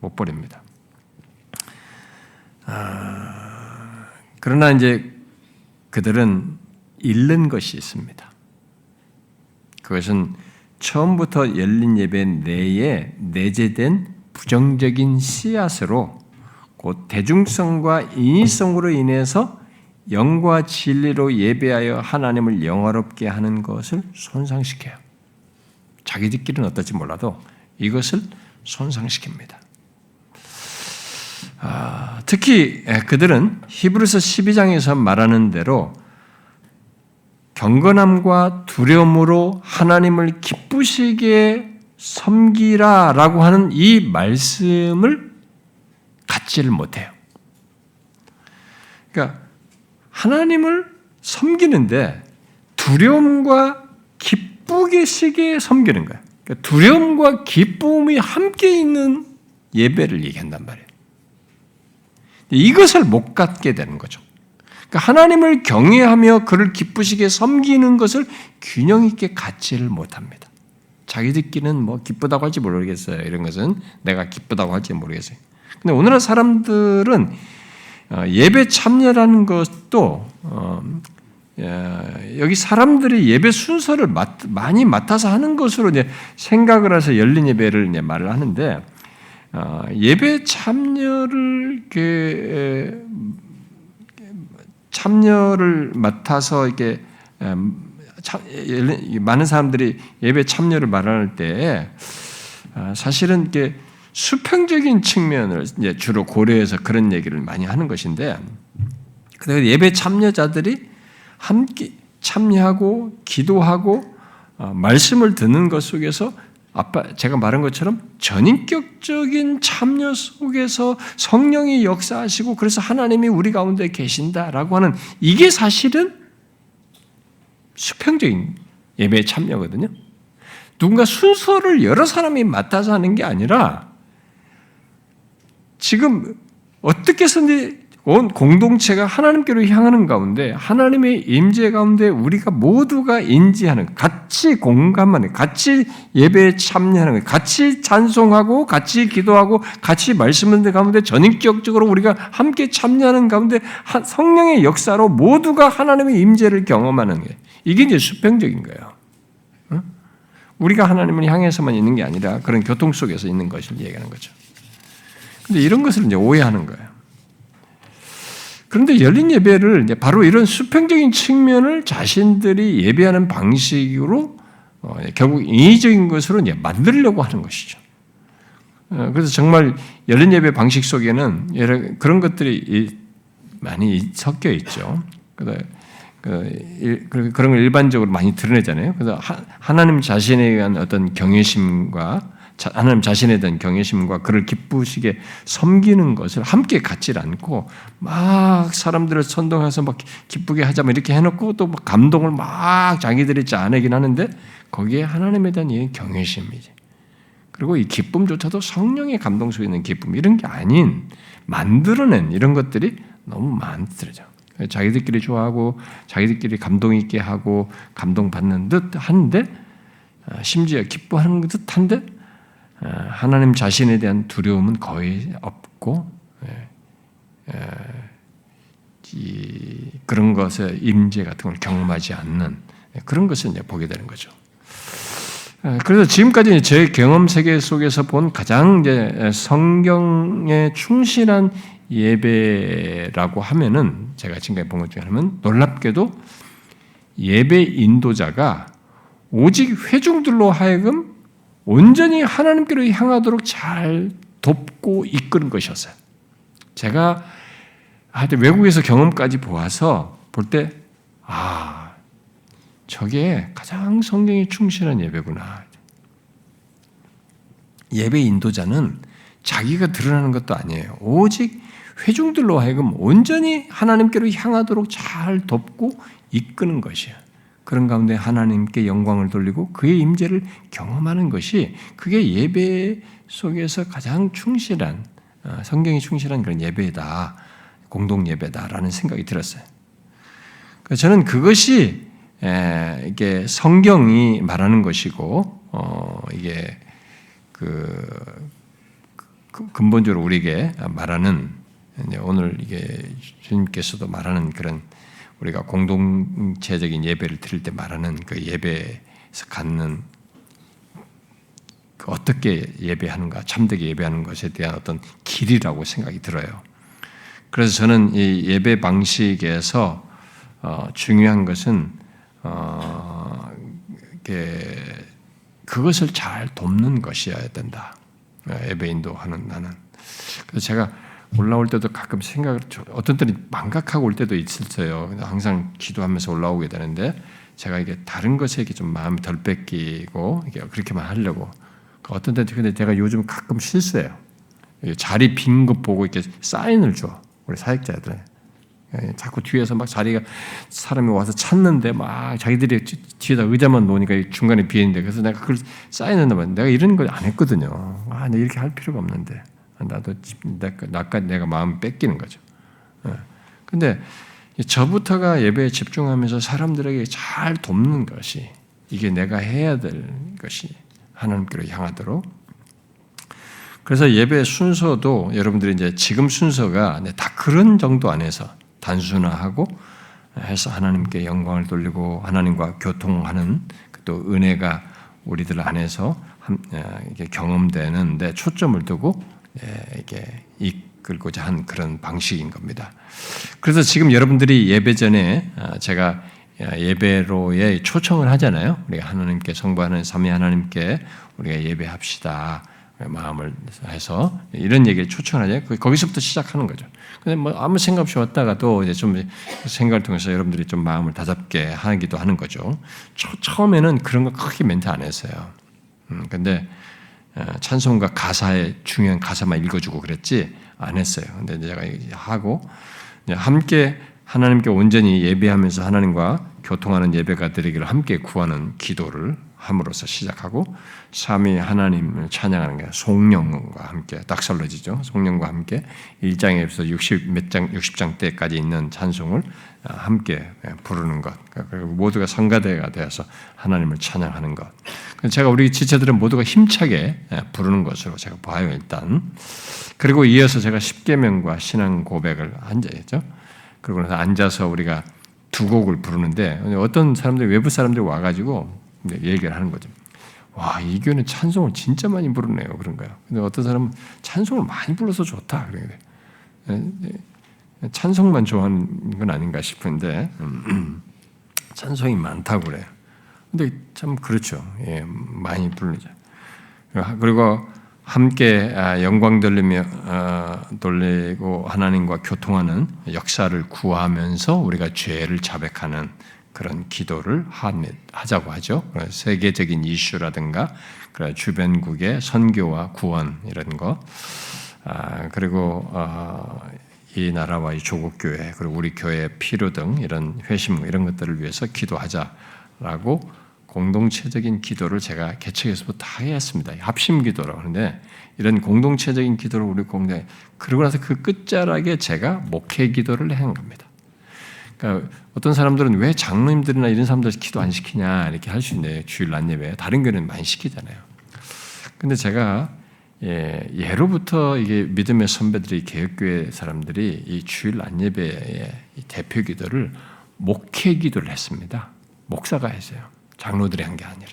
Speaker 1: 못 버립니다. 그러나 이제 그들은 잃는 것이 있습니다. 그것은 처음부터 열린 예배 내에 내재된 부정적인 씨앗으로 곧 대중성과 인위성으로 인해서 영과 진리로 예배하여 하나님을 영화롭게 하는 것을 손상시켜요. 자기들끼리는 어떨지 몰라도 이것을 손상시킵니다. 특히 그들은 히브리서 12장에서 말하는 대로 경건함과 두려움으로 하나님을 기쁘시게 섬기라라고 하는 이 말씀을 갖지를 못해요. 그러니까 하나님을 섬기는데 두려움과 기쁘시게 섬기는 거예요. 그러니까 두려움과 기쁨이 함께 있는 예배를 얘기한단 말이에요. 이것을 못 갖게 되는 거죠. 그러니까 하나님을 경외하며 그를 기쁘시게 섬기는 것을 균형 있게 갖지를 못합니다. 자기들끼리는 뭐 기쁘다고 할지 모르겠어요. 이런 것은 내가 기쁘다고 할지 모르겠어요. 근데 오늘날 사람들은 예배 참여라는 것도 여기 사람들이 예배 순서를 많이 맡아서 하는 것으로 이제 생각을 해서 열린 예배를 이제 말을 하는데 예배 참여를 맡아서 이렇게 많은 사람들이 예배 참여를 말할 때 사실은 이렇게 수평적인 측면을 이제 주로 고려해서 그런 얘기를 많이 하는 것인데, 그래서 예배 참여자들이 함께 참여하고 기도하고 말씀을 듣는 것 속에서 제가 말한 것처럼 전인격적인 참여 속에서 성령이 역사하시고 그래서 하나님이 우리 가운데 계신다라고 하는 이게 사실은 수평적인 예배에 참여거든요. 누군가 순서를 여러 사람이 맡아서 하는 게 아니라 지금 어떻게 해서든지 온 공동체가 하나님께로 향하는 가운데 하나님의 임재 가운데 우리가 모두가 인지하는, 같이 공감하는, 같이 예배에 참여하는, 같이 찬송하고 같이 기도하고 같이 말씀을 듣는 가운데 전인격적으로 우리가 함께 참여하는 가운데 성령의 역사로 모두가 하나님의 임재를 경험하는 게 이게 이제 수평적인 거예요. 우리가 하나님을 향해서만 있는 게 아니라 그런 교통 속에서 있는 것을 얘기하는 거죠. 근데 이런 것을 이제 오해하는 거예요. 그런데 열린 예배를 이제 바로 이런 수평적인 측면을 자신들이 예배하는 방식으로 결국 인위적인 것으로 이제 만들려고 하는 것이죠. 그래서 정말 열린 예배 방식 속에는 그런 것들이 많이 섞여 있죠. 그런 걸 일반적으로 많이 드러내잖아요. 그래서 하나님 자신에 의한 어떤 경외심과 하나님 자신에 대한 경외심과 그를 기쁘시게 섬기는 것을 함께 갖질 않고 막 사람들을 선동해서 막 기쁘게 하자 이렇게 해놓고 또 감동을 막 자기들이 짜내긴 하는데 거기에 하나님에 대한 이 경외심이지. 그리고 이 기쁨조차도 성령의 감동 속에 있는 기쁨 이런 게 아닌 만들어낸 이런 것들이 너무 많더죠. 자기들끼리 좋아하고 자기들끼리 감동 있게 하고 감동받는 듯 한데 심지어 기뻐하는 듯 한데 하나님 자신에 대한 두려움은 거의 없고 그런 것의 임재 같은 걸 경험하지 않는 그런 것을 이제 보게 되는 거죠. 그래서 지금까지 제 경험 세계 속에서 본 가장 이제 성경에 충실한 예배라고 하면은 제가 지금까지 본 것 중에 하나는 놀랍게도 예배 인도자가 오직 회중들로 하여금 온전히 하나님께로 향하도록 잘 돕고 이끄는 것이었어요. 제가 하여튼 외국에서 경험까지 보아서 볼 때 저게 가장 성경에 충실한 예배구나. 예배 인도자는 자기가 드러나는 것도 아니에요. 오직 회중들로 하여금 온전히 하나님께로 향하도록 잘 돕고 이끄는 것이에요. 그런 가운데 하나님께 영광을 돌리고 그의 임재를 경험하는 것이 그게 예배 속에서 가장 충실한 성경이 충실한 그런 예배다, 공동 예배다라는 생각이 들었어요. 저는 그것이 이게 성경이 말하는 것이고 이게 근본적으로 우리에게 말하는 오늘 이게 주님께서도 말하는 그런 우리가 공동체적인 예배를 드릴 때 말하는 그 예배에서 갖는 어떻게 예배하는가, 참되게 예배하는 것에 대한 어떤 길이라고 생각이 들어요. 그래서 저는 이 예배 방식에서 중요한 것은 그것을 잘 돕는 것이어야 된다. 예배인도 하는 나는. 그래서 제가 올라올 때도 가끔 생각을 어떤 때는 망각하고 올 때도 있었어요. 항상 기도하면서 올라오게 되는데 제가 이게 다른 것에 이렇게 좀 마음이 덜 뺏기고 그렇게만 하려고. 어떤 때는 근데 제가 요즘 가끔 실수해요. 자리 빈 거 보고 이렇게 사인을 줘. 우리 사역자들. 자꾸 뒤에서 막 자리가 사람이 와서 찾는데 막 자기들이 뒤에다 의자만 놓으니까 중간에 비어있는데 그래서 내가 그걸 사인한단 말이야. 내가 이런 걸 안 했거든요. 내가 이렇게 할 필요가 없는데. 나도 내가 마음 뺏기는 거죠. 근데 저부터가 예배에 집중하면서 사람들에게 잘 돕는 것이 이게 내가 해야 될 것이 하나님께로 향하도록. 그래서 예배 순서도 여러분들이 이제 지금 순서가 다 그런 정도 안에서 단순화하고 해서 하나님께 영광을 돌리고 하나님과 교통하는 또 은혜가 우리들 안에서 이게 경험되는데 초점을 두고 이게 이끌고자 한 그런 방식인 겁니다. 그래서 지금 여러분들이 예배 전에 제가 예배로의 초청을 하잖아요. 우리가 하나님께 성부하는 삼위 하나님께 우리가 예배합시다. 마음을 해서 이런 얘기를 초청하죠. 거기서부터 시작하는 거죠. 근데 뭐 아무 생각 없이 왔다가도 이제 좀 생각을 통해서 여러분들이 좀 마음을 다잡게 하기도 하는 거죠. 처음에는 그런 거 크게 멘트 안 했어요. 근데 찬송가 가사에 중요한 가사만 읽어주고 그랬지 안 했어요. 근데 제가 하고 함께 하나님께 온전히 예배하면서 하나님과 교통하는 예배가 되기를 함께 구하는 기도를 함으로써 시작하고 삼위 하나님을 찬양하는 게 송영과 함께 닥설러지죠. 송영과 함께 1장에서 60장 때까지 있는 찬송을 함께 부르는 것. 그리고 모두가 성가대가 되어서 하나님을 찬양하는 것. 제가 우리 지체들은 모두가 힘차게 부르는 것으로 제가 봐요, 일단. 그리고 이어서 제가 십계명과 신앙 고백을 앉아야죠. 그리고 나서 앉아서 우리가 두 곡을 부르는데 어떤 사람들이 외부 사람들이 와가지고 얘기를 하는 거죠. 와, 이 교회는 찬송을 진짜 많이 부르네요. 그런 거예요. 근데 어떤 사람은 찬송을 많이 불러서 좋다. 그래. 찬송만 좋아하는 건 아닌가 싶은데 찬송이 많다고 그래요. 근데 참 그렇죠. 예, 많이 부르죠. 그리고 함께 영광 돌리고 하나님과 교통하는 역사를 구하면서 우리가 죄를 자백하는 그런 기도를 하자고 하죠. 세계적인 이슈라든가 주변국의 선교와 구원 이런 거, 그리고 이 나라와 이 조국 교회 그리고 우리 교회의 필요 등 이런 회심 이런 것들을 위해서 기도하자라고 공동체적인 기도를 제가 개척에서부터 다 했습니다. 합심 기도라고 하는데 이런 공동체적인 기도를 우리 공동체 그러고 나서 그 끝자락에 제가 목회 기도를 한 겁니다. 그러니까 어떤 사람들은 왜 장로님들이나 이런 사람들 기도 안 시키냐 이렇게 할 수 있는데 주일 낮 예배 다른 교회는 많이 시키잖아요. 근데 제가 예로부터 이게 믿음의 선배들이 개혁교회 사람들이 이 주일 낮 예배의 대표 기도를 목회 기도를 했습니다. 목사가 했어요. 장로들이 한 게 아니라.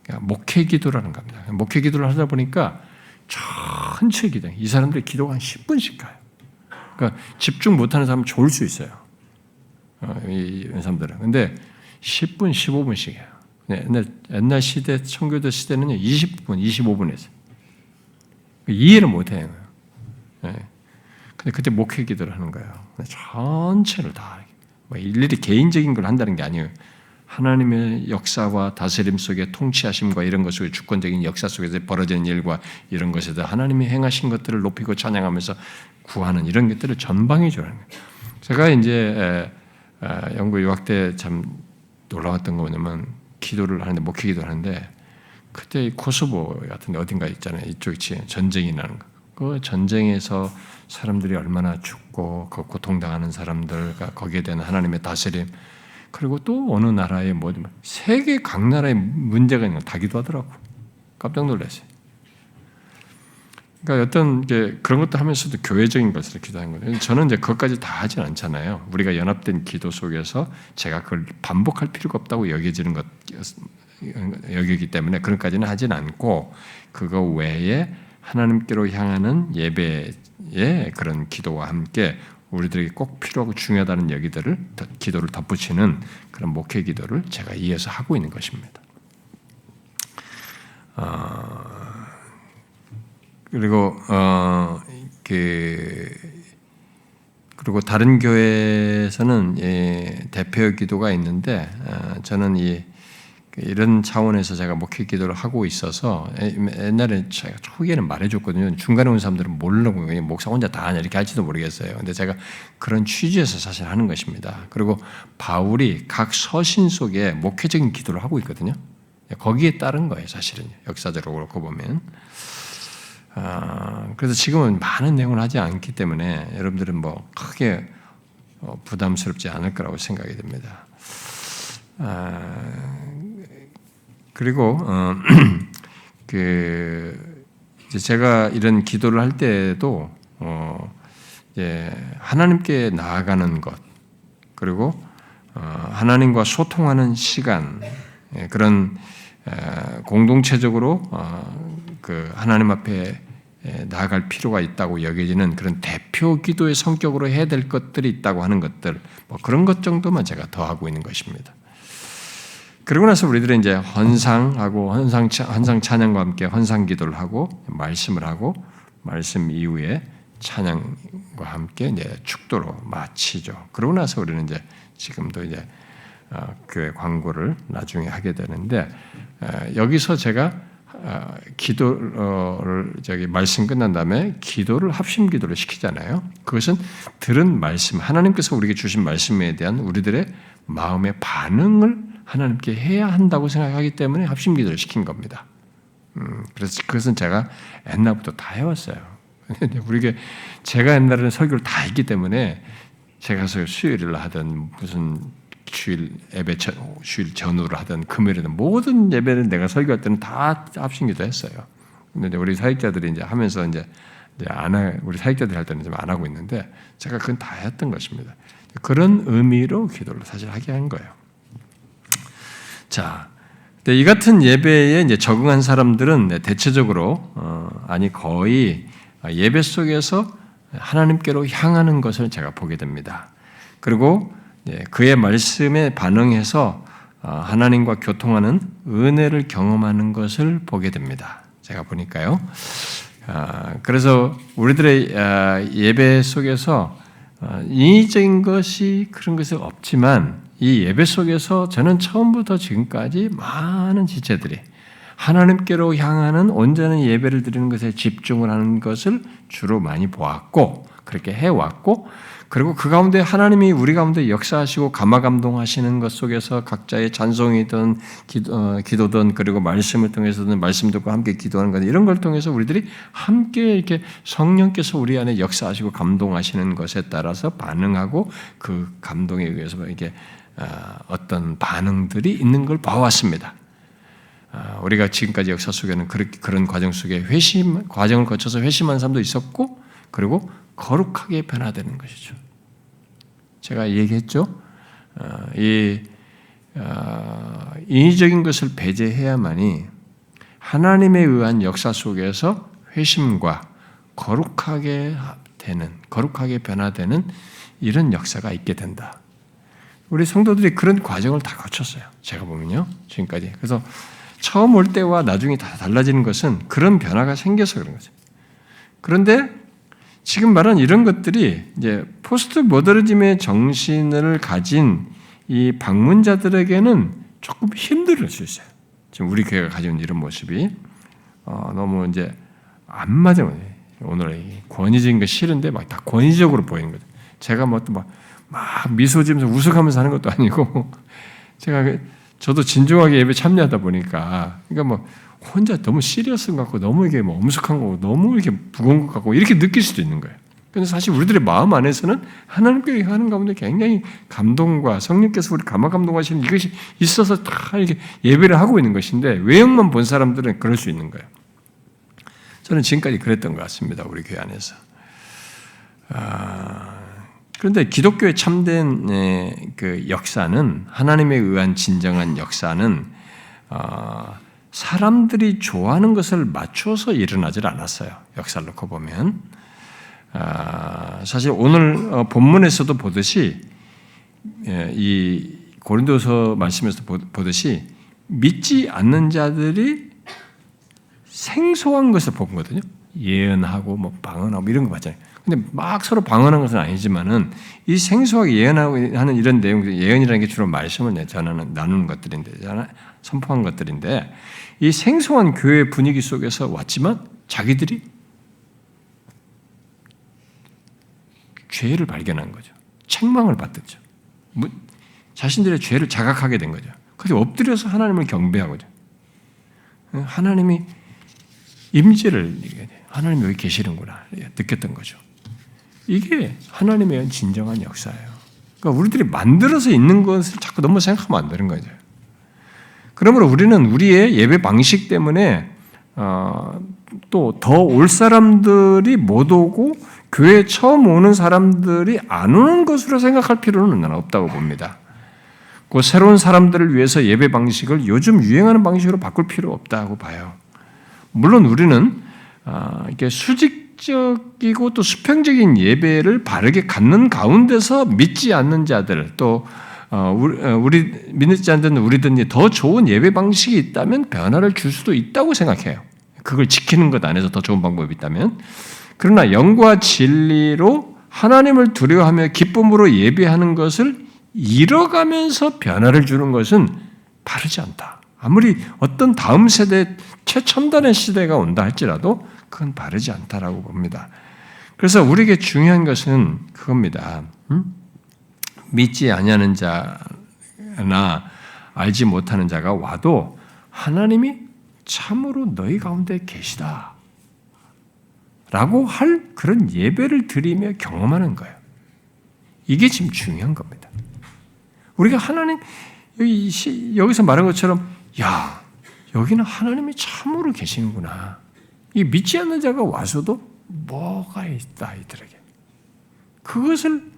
Speaker 1: 그러니까 목회 기도라는 겁니다. 목회 기도를 하다 보니까 천천히 기도. 이 사람들이 기도가 한 10분씩 가요. 그러니까 집중 못하는 사람은 좋을 수 있어요. 이 사람들은. 근데 10분, 15분씩 해요. 옛날 시대, 청교도 시대는요, 20분, 25분 했어요. 이해를 못 해요. 근데 그때 목회 기도를 하는 거예요. 전체를 다. 뭐 일일이 개인적인 걸 한다는 게 아니에요. 하나님의 역사와 다스림 속에 통치하심과 이런 것 속에 주권적인 역사 속에서 벌어지는 일과 이런 것에다 하나님이 행하신 것들을 높이고 찬양하면서 구하는 이런 것들을 전방에 주는 거예요. 제가 이제 영국 유학 때 참 놀라웠던 거 뭐냐면 기도를 하는데 목회 기도를 하는데 그때 코소보 같은 데 어딘가 있잖아요. 이쪽 전쟁이 나는 거. 그 전쟁에서 사람들이 얼마나 죽고 그 고통당하는 사람들과 거기에 대한 하나님의 다스림 그리고 또 어느 나라에 세계 각 나라에 문제가 있는 거 다 기도하더라고. 깜짝 놀랐어요. 그러니까 어떤 그런 것도 하면서도 교회적인 것을 기도하는 거예요. 저는 이제 그것까지 다 하진 않잖아요. 우리가 연합된 기도 속에서 제가 그걸 반복할 필요가 없다고 여겨지는 것 여기기 때문에 그런까지는 하진 않고 그거 외에 하나님께로 향하는 예배의 그런 기도와 함께 우리들에게 꼭 필요하고 중요하다는 기도를 덧붙이는 그런 목회 기도를 제가 이어서 하고 있는 것입니다. 그리고 다른 교회에서는 대표 기도가 있는데 저는 이런 차원에서 제가 목회 기도를 하고 있어서 옛날에 제가 초기에는 말해줬거든요. 중간에 온 사람들은 모르고 목사 혼자 다 하냐 이렇게 할지도 모르겠어요. 근데 제가 그런 취지에서 사실 하는 것입니다. 그리고 바울이 각 서신 속에 목회적인 기도를 하고 있거든요. 거기에 따른 거예요, 사실은. 역사적으로 그렇고 보면. 그래서 지금은 많은 내용을 하지 않기 때문에 여러분들은 뭐 크게 부담스럽지 않을 거라고 생각이 됩니다. 그리고 이제 제가 이런 기도를 할 때에도 이제 하나님께 나아가는 것, 그리고 하나님과 소통하는 시간, 그런 공동체적으로 그 하나님 앞에 나아갈 필요가 있다고 여겨지는 그런 대표 기도의 성격으로 해야 될 것들이 있다고 하는 것들, 뭐 그런 것 정도만 제가 더 하고 있는 것입니다. 그러고 나서 우리들은 이제 헌상하고 헌상 찬양과 함께 헌상 기도를 하고 말씀을 하고 말씀 이후에 찬양과 함께 이제 축도로 마치죠. 그러고 나서 우리는 이제 지금도 이제 교회 광고를 나중에 하게 되는데 여기서 제가 기도를 말씀 끝난 다음에 기도를 합심 기도를 시키잖아요. 그것은 들은 말씀, 하나님께서 우리에게 주신 말씀에 대한 우리들의 마음의 반응을 하나님께 해야 한다고 생각하기 때문에 합심 기도를 시킨 겁니다. 그래서 그것은 제가 옛날부터 다 해왔어요. 우리게 제가 옛날에는 설교를 다 했기 때문에 제가 수요일을 하든 무슨 주일 예배 주일 전후를 하든 금요일이든 모든 예배를 내가 설교할 때는 다 합심 기도 했어요. 근데 우리 사역자들이 이제 하면서 이제 우리 사역자들이 할 때는 좀 안 하고 있는데 제가 그건 다 했던 것입니다. 그런 의미로 기도를 사실 하게 한 거예요. 자, 이 같은 예배에 이제 적응한 사람들은 대체적으로 거의 예배 속에서 하나님께로 향하는 것을 제가 보게 됩니다. 그리고 그의 말씀에 반응해서 하나님과 교통하는 은혜를 경험하는 것을 보게 됩니다. 제가 보니까요. 그래서 우리들의 예배 속에서 인위적인 것이 그런 것은 없지만 이 예배 속에서 저는 처음부터 지금까지 많은 지체들이 하나님께로 향하는 온전한 예배를 드리는 것에 집중을 하는 것을 주로 많이 보았고 그렇게 해왔고 그리고 그 가운데 하나님이 우리 가운데 역사하시고 감화감동하시는 것 속에서 각자의 찬송이든 기도든 그리고 말씀을 통해서든 말씀 듣고 함께 기도하는 것 이런 걸 통해서 우리들이 함께 이렇게 성령께서 우리 안에 역사하시고 감동하시는 것에 따라서 반응하고 그 감동에 의해서 이게 어떤 반응들이 있는 걸 봐왔습니다. 우리가 지금까지 역사 속에는 그런 과정 속에 과정을 거쳐서 회심한 사람도 있었고 그리고 거룩하게 변화되는 것이죠. 제가 얘기했죠. 인위적인 것을 배제해야만이 하나님에 의한 역사 속에서 회심과 거룩하게 변화되는 이런 역사가 있게 된다. 우리 성도들이 그런 과정을 다 거쳤어요. 제가 보면요. 지금까지. 그래서 처음 올 때와 나중에 다 달라지는 것은 그런 변화가 생겨서 그런 거죠. 그런데 지금 말한 이런 것들이 이제 포스트 모더니즘의 정신을 가진 이 방문자들에게는 조금 힘들 수 있어요. 지금 우리 교회가 가지고 있는 이런 모습이 너무 이제 안 맞아요. 오늘 권위적인 거 싫은데 막 다 권위적으로 보이는 거죠. 제가 막 미소 지으면서 우스워하면서 하는 것도 아니고 저도 진중하게 예배 참여하다 보니까 그러니까 뭐 혼자 너무 시리어스한 것 같고 너무 이게 뭐 엄숙한 거고 너무 이렇게 무거운 것 같고 이렇게 느낄 수도 있는 거예요. 그런데 사실 우리들의 마음 안에서는 하나님께 하는 가운데 굉장히 감동과 성령께서 우리 감화감동하시는 이것이 있어서 다 이렇게 예배를 하고 있는 것인데 외형만 본 사람들은 그럴 수 있는 거예요. 저는 지금까지 그랬던 것 같습니다. 우리 교회 안에서. 그런데 기독교의 참된 그 역사는 하나님에 의한 진정한 역사는 사람들이 좋아하는 것을 맞춰서 일어나질 않았어요. 역사를 놓고 보면. 사실 오늘 본문에서도 보듯이 이 고린도서 말씀에서 보듯이 믿지 않는 자들이 생소한 것을 본 거거든요. 예언하고 뭐 방언하고 이런 거 봤잖아요. 근데 막 서로 방언한 것은 아니지만은 이 생소하게 예언하고 하는 이런 내용들, 예언이라는 게 주로 말씀을 나누는 것들인데, 선포한 것들인데, 이 생소한 교회 분위기 속에서 왔지만 자기들이 죄를 발견한 거죠. 책망을 받았죠. 자신들의 죄를 자각하게 된 거죠. 그래서 엎드려서 하나님을 경배하고죠. 하나님이 임재를, 하나님이 여기 계시는구나 느꼈던 거죠. 이게 하나님의 진정한 역사예요. 그러니까 우리들이 만들어서 있는 것을 자꾸 너무 생각하면 안 되는 거죠. 그러므로 우리는 우리의 예배 방식 때문에 또 더 올 사람들이 못 오고 교회에 처음 오는 사람들이 안 오는 것으로 생각할 필요는 없다고 봅니다. 그 새로운 사람들을 위해서 예배 방식을 요즘 유행하는 방식으로 바꿀 필요 없다고 봐요. 물론 우리는 이렇게 수직적이고 또 수평적인 예배를 바르게 갖는 가운데서 믿지 않는 자들 또 우리 믿지 않는 우리들이 더 좋은 예배 방식이 있다면 변화를 줄 수도 있다고 생각해요. 그걸 지키는 것 안에서 더 좋은 방법이 있다면. 그러나 영과 진리로 하나님을 두려워하며 기쁨으로 예배하는 것을 잃어가면서 변화를 주는 것은 바르지 않다. 아무리 어떤 다음 세대 최첨단의 시대가 온다 할지라도 그건 바르지 않다라고 봅니다. 그래서 우리에게 중요한 것은 그겁니다. 믿지 아니하는 자나 알지 못하는 자가 와도 하나님이 참으로 너희 가운데 계시다 라고 할 그런 예배를 드리며 경험하는 거예요. 이게 지금 중요한 겁니다. 우리가 하나님 여기서 말한 것처럼 야 여기는 하나님이 참으로 계시는구나. 이 믿지 않는 자가 와서도 뭐가 있다 이들에게. 그것을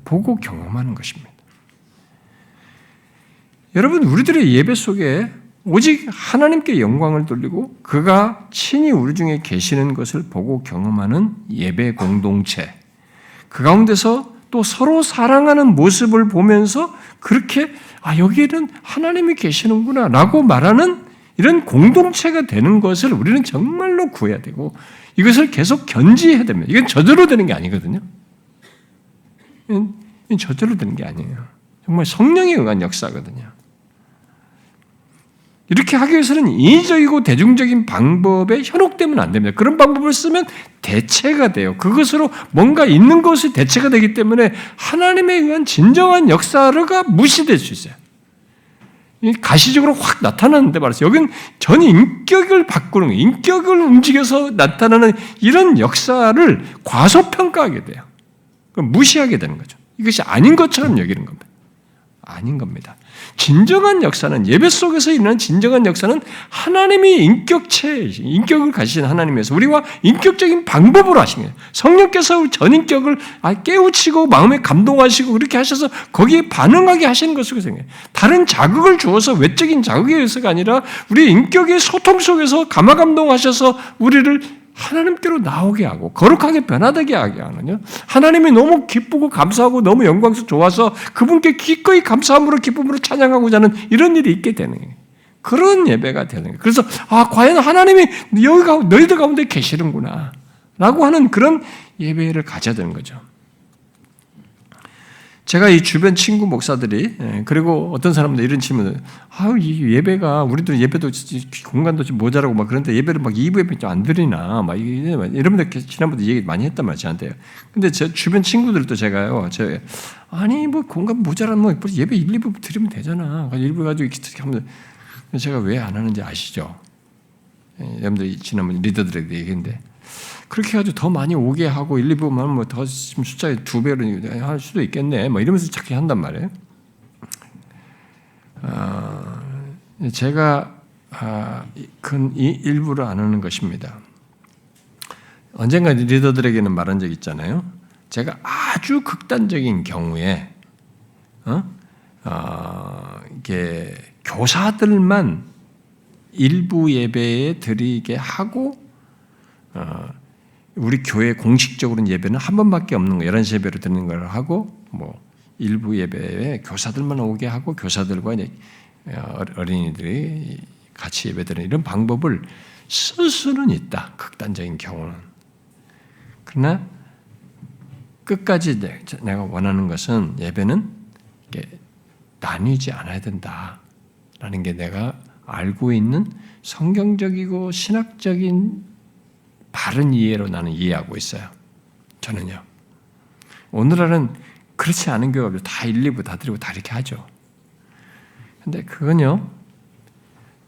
Speaker 1: 보고 경험하는 것입니다. 여러분 우리들의 예배 속에 오직 하나님께 영광을 돌리고 그가 친히 우리 중에 계시는 것을 보고 경험하는 예배 공동체, 그 가운데서 또 서로 사랑하는 모습을 보면서 그렇게 여기에는 하나님이 계시는구나 라고 말하는 이런 공동체가 되는 것을 우리는 정말로 구해야 되고 이것을 계속 견지해야 됩니다. 이건 저절로 되는 게 아니거든요. 이건 저절로 되는 게 아니에요. 정말 성령에 의한 역사거든요. 이렇게 하기 위해서는 인위적이고 대중적인 방법에 현혹되면 안 됩니다. 그런 방법을 쓰면 대체가 돼요. 그것으로 뭔가 있는 것이 대체가 되기 때문에 하나님에 의한 진정한 역사가 무시될 수 있어요. 가시적으로 확 나타나는데 말이죠. 여긴 전 인격을 바꾸는 거예요. 인격을 움직여서 나타나는 이런 역사를 과소평가하게 돼요. 무시하게 되는 거죠. 이것이 아닌 것처럼 여기는 겁니다. 아닌 겁니다. 진정한 역사는 예배 속에서 일어나는 진정한 역사는 하나님이 인격을 가지신 하나님에서 우리와 인격적인 방법으로 하신 거예요. 성령께서 전인격을 깨우치고 마음에 감동하시고 그렇게 하셔서 거기에 반응하게 하시는 것 속에서 다른 자극을 주어서 외적인 자극에 의해서가 아니라 우리 인격의 소통 속에서 감화감동하셔서 우리를 하나님께로 나오게 하고 거룩하게 변화되게 하게 하는요. 하나님이 너무 기쁘고 감사하고 너무 영광스러워 좋아서 그분께 기꺼이 감사함으로 기쁨으로 찬양하고자 하는 이런 일이 있게 되는 거예요. 그런 예배가 되는 거예요. 그래서 과연 하나님이 너희들 가운데 계시는구나 라고 하는 그런 예배를 가져야 되는 거죠. 제가 이 주변 친구 목사들이 그리고 어떤 사람들 이런 질문을 이 예배가 우리들 예배도 공간도 좀 모자라고 막 그런데 예배를 막 2부 예배 좀 안 드리나 막 여러분들 지난번에 얘기 많이 했단 말이에요 저한테. 근데 제 주변 친구들도 제가요 아니 뭐 공간 모자라면 예배 1, 2부 드리면 되잖아. 1부 가지고 이렇게 하면 제가 왜 안 하는지 아시죠? 여러분들 지난번 리더들에게 얘기했는데. 그렇게 해가지고 더 많이 오게 하고 1, 2부만 뭐 더 숫자에 2배로 할 수도 있겠네. 뭐 이러면서 자꾸 한단 말이에요. 제가 큰 일부를 안 하는 것입니다. 언젠가 리더들에게는 말한 적 있잖아요. 제가 아주 극단적인 경우에 이게 교사들만 일부 예배에 드리게 하고 우리 교회 공식적으로는 예배는 한 번밖에 없는 거 11시 예배로 드리는 걸 하고 뭐 일부 예배에 교사들만 오게 하고 교사들과 이제 어린이들이 같이 예배드리는 이런 방법을 쓸 수는 있다. 극단적인 경우는. 그러나 끝까지 내가 원하는 것은 예배는 나뉘지 않아야 된다라는 게 내가 알고 있는 성경적이고 신학적인 바른 이해로 나는 이해하고 있어요. 저는요. 오늘날은 그렇지 않은 교회가 다 1, 2부 다 드리고 다 이렇게 하죠. 근데 그건요.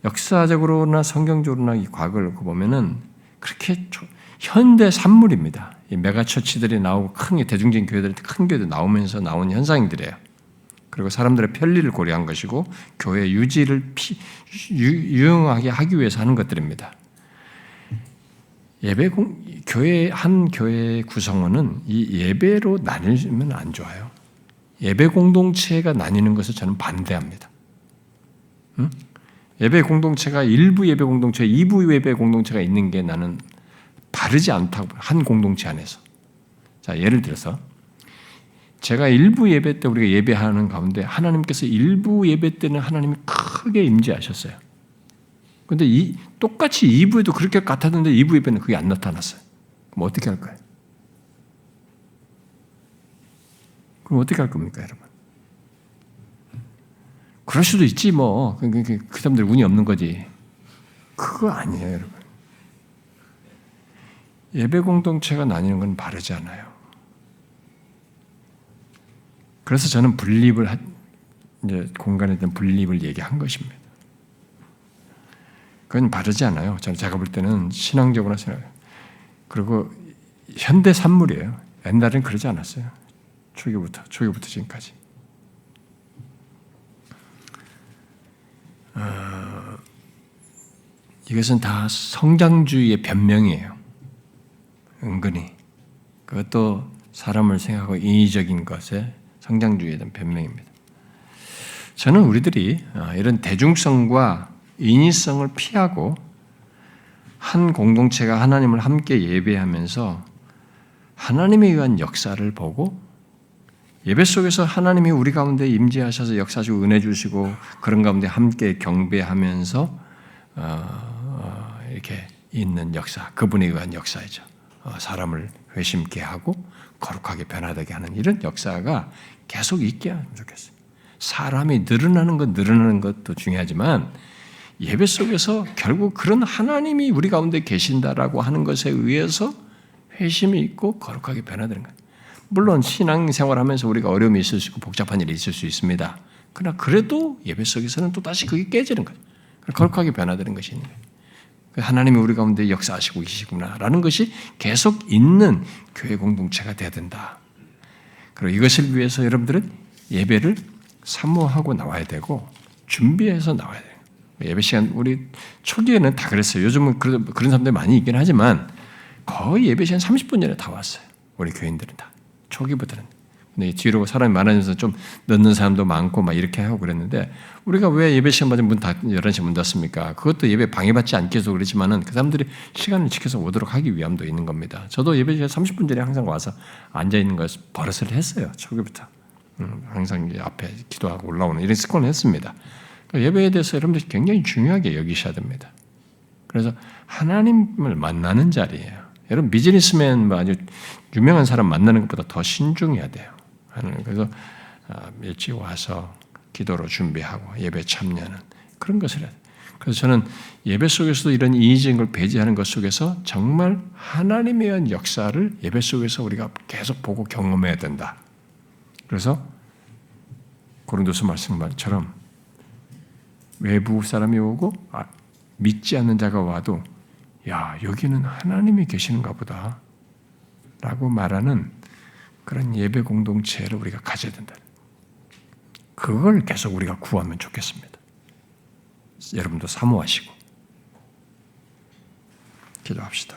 Speaker 1: 역사적으로나 성경적으로나 이 과거를 보면은 그렇게 현대 산물입니다. 이 메가처치들이 나오고 큰 대중적인 교회들, 큰 교회들 나오면서 나온 현상들이에요. 그리고 사람들의 편리를 고려한 것이고 교회 유지를 유용하게 하기 위해서 하는 것들입니다. 교회 한 교회의 구성원은 이 예배로 나뉘면 안 좋아요. 예배 공동체가 나뉘는 것을 저는 반대합니다. 응? 예배 공동체가 일부 예배 공동체, 2부 예배 공동체가 있는 게 나는 바르지 않다고 한 공동체 안에서. 자, 예를 들어서 제가 일부 예배 때 우리가 예배하는 가운데 하나님께서 일부 예배 때는 하나님이 크게 임재하셨어요. 그런데 똑같이 2부에도 그렇게 같았는데 2부 예배는 그게 안 나타났어요. 그럼 어떻게 할 거예요? 그럼 어떻게 할 겁니까, 여러분? 그럴 수도 있지 뭐. 그 사람들 운이 없는 거지. 그거 아니에요, 여러분. 예배 공동체가 나뉘는 건 바르지 않아요. 그래서 저는 이제 공간에 대한 분립을 얘기한 것입니다. 그건 바르지 않아요. 제가 볼 때는 신앙적으로 생각해요. 그리고 현대 산물이에요. 옛날엔 그러지 않았어요. 초기부터 지금까지. 이것은 다 성장주의의 변명이에요. 은근히. 그것도 사람을 생각하고 인위적인 것에 성장주의에 대한 변명입니다. 저는 우리들이 이런 대중성과 인위성을 피하고 한 공동체가 하나님을 함께 예배하면서 하나님에 의한 역사를 보고 예배 속에서 하나님이 우리 가운데 임재하셔서 역사하시고 은혜 주시고 그런 가운데 함께 경배하면서 이렇게 있는 역사, 그분에 의한 역사이죠. 사람을 회심케 하고 거룩하게 변화되게 하는 이런 역사가 계속 있게 하면 좋겠어요. 사람이 늘어나는 것도 중요하지만 예배 속에서 결국 그런 하나님이 우리 가운데 계신다라고 하는 것에 의해서 회심이 있고 거룩하게 변화되는 거예요. 물론 신앙생활하면서 우리가 어려움이 있을 수 있고 복잡한 일이 있을 수 있습니다. 그러나 그래도 예배 속에서는 또 다시 그게 깨지는 거예요. 거룩하게 변화되는 것이 있는 거예요. 하나님이 우리 가운데 역사하시고 계시구나라는 것이 계속 있는 교회 공동체가 돼야 된다. 그리고 이것을 위해서 여러분들은 예배를 사모하고 나와야 되고 준비해서 나와야 돼요. 예배 시간 우리 초기에는 다 그랬어요. 요즘은 그런 사람들이 많이 있긴 하지만 거의 예배 시간 30분 전에 다 왔어요. 우리 교인들은 다 초기부터는. 근데 뒤로 사람이 많아져서 좀 늦는 사람도 많고 막 이렇게 하고 그랬는데 우리가 왜 예배 시간마다 11시 문 닫습니까? 그것도 예배 방해받지 않기 위해서 그렇지만은 그 사람들이 시간을 지켜서 오도록 하기 위함도 있는 겁니다. 저도 예배 시간 30분 전에 항상 와서 앉아 있는 것을 버릇을 했어요. 초기부터. 항상 앞에 기도하고 올라오는 이런 습관을 했습니다. 예배에 대해서 여러분들이 굉장히 중요하게 여기셔야 됩니다. 그래서 하나님을 만나는 자리예요. 여러분 비즈니스맨 아주 유명한 사람 만나는 것보다 더 신중해야 돼요. 그래서 일찍 와서 기도로 준비하고 예배 참여하는 그런 것을 해야 돼요. 그래서 저는 예배 속에서도 이런 인위적인 걸 배제하는 것 속에서 정말 하나님에 의한 역사를 예배 속에서 우리가 계속 보고 경험해야 된다. 그래서 고린도서 말씀처럼 외부 사람이 오고 믿지 않는 자가 와도 야 여기는 하나님이 계시는가 보다 라고 말하는 그런 예배 공동체를 우리가 가져야 된다. 그걸 계속 우리가 구하면 좋겠습니다. 여러분도 사모하시고 기도합시다.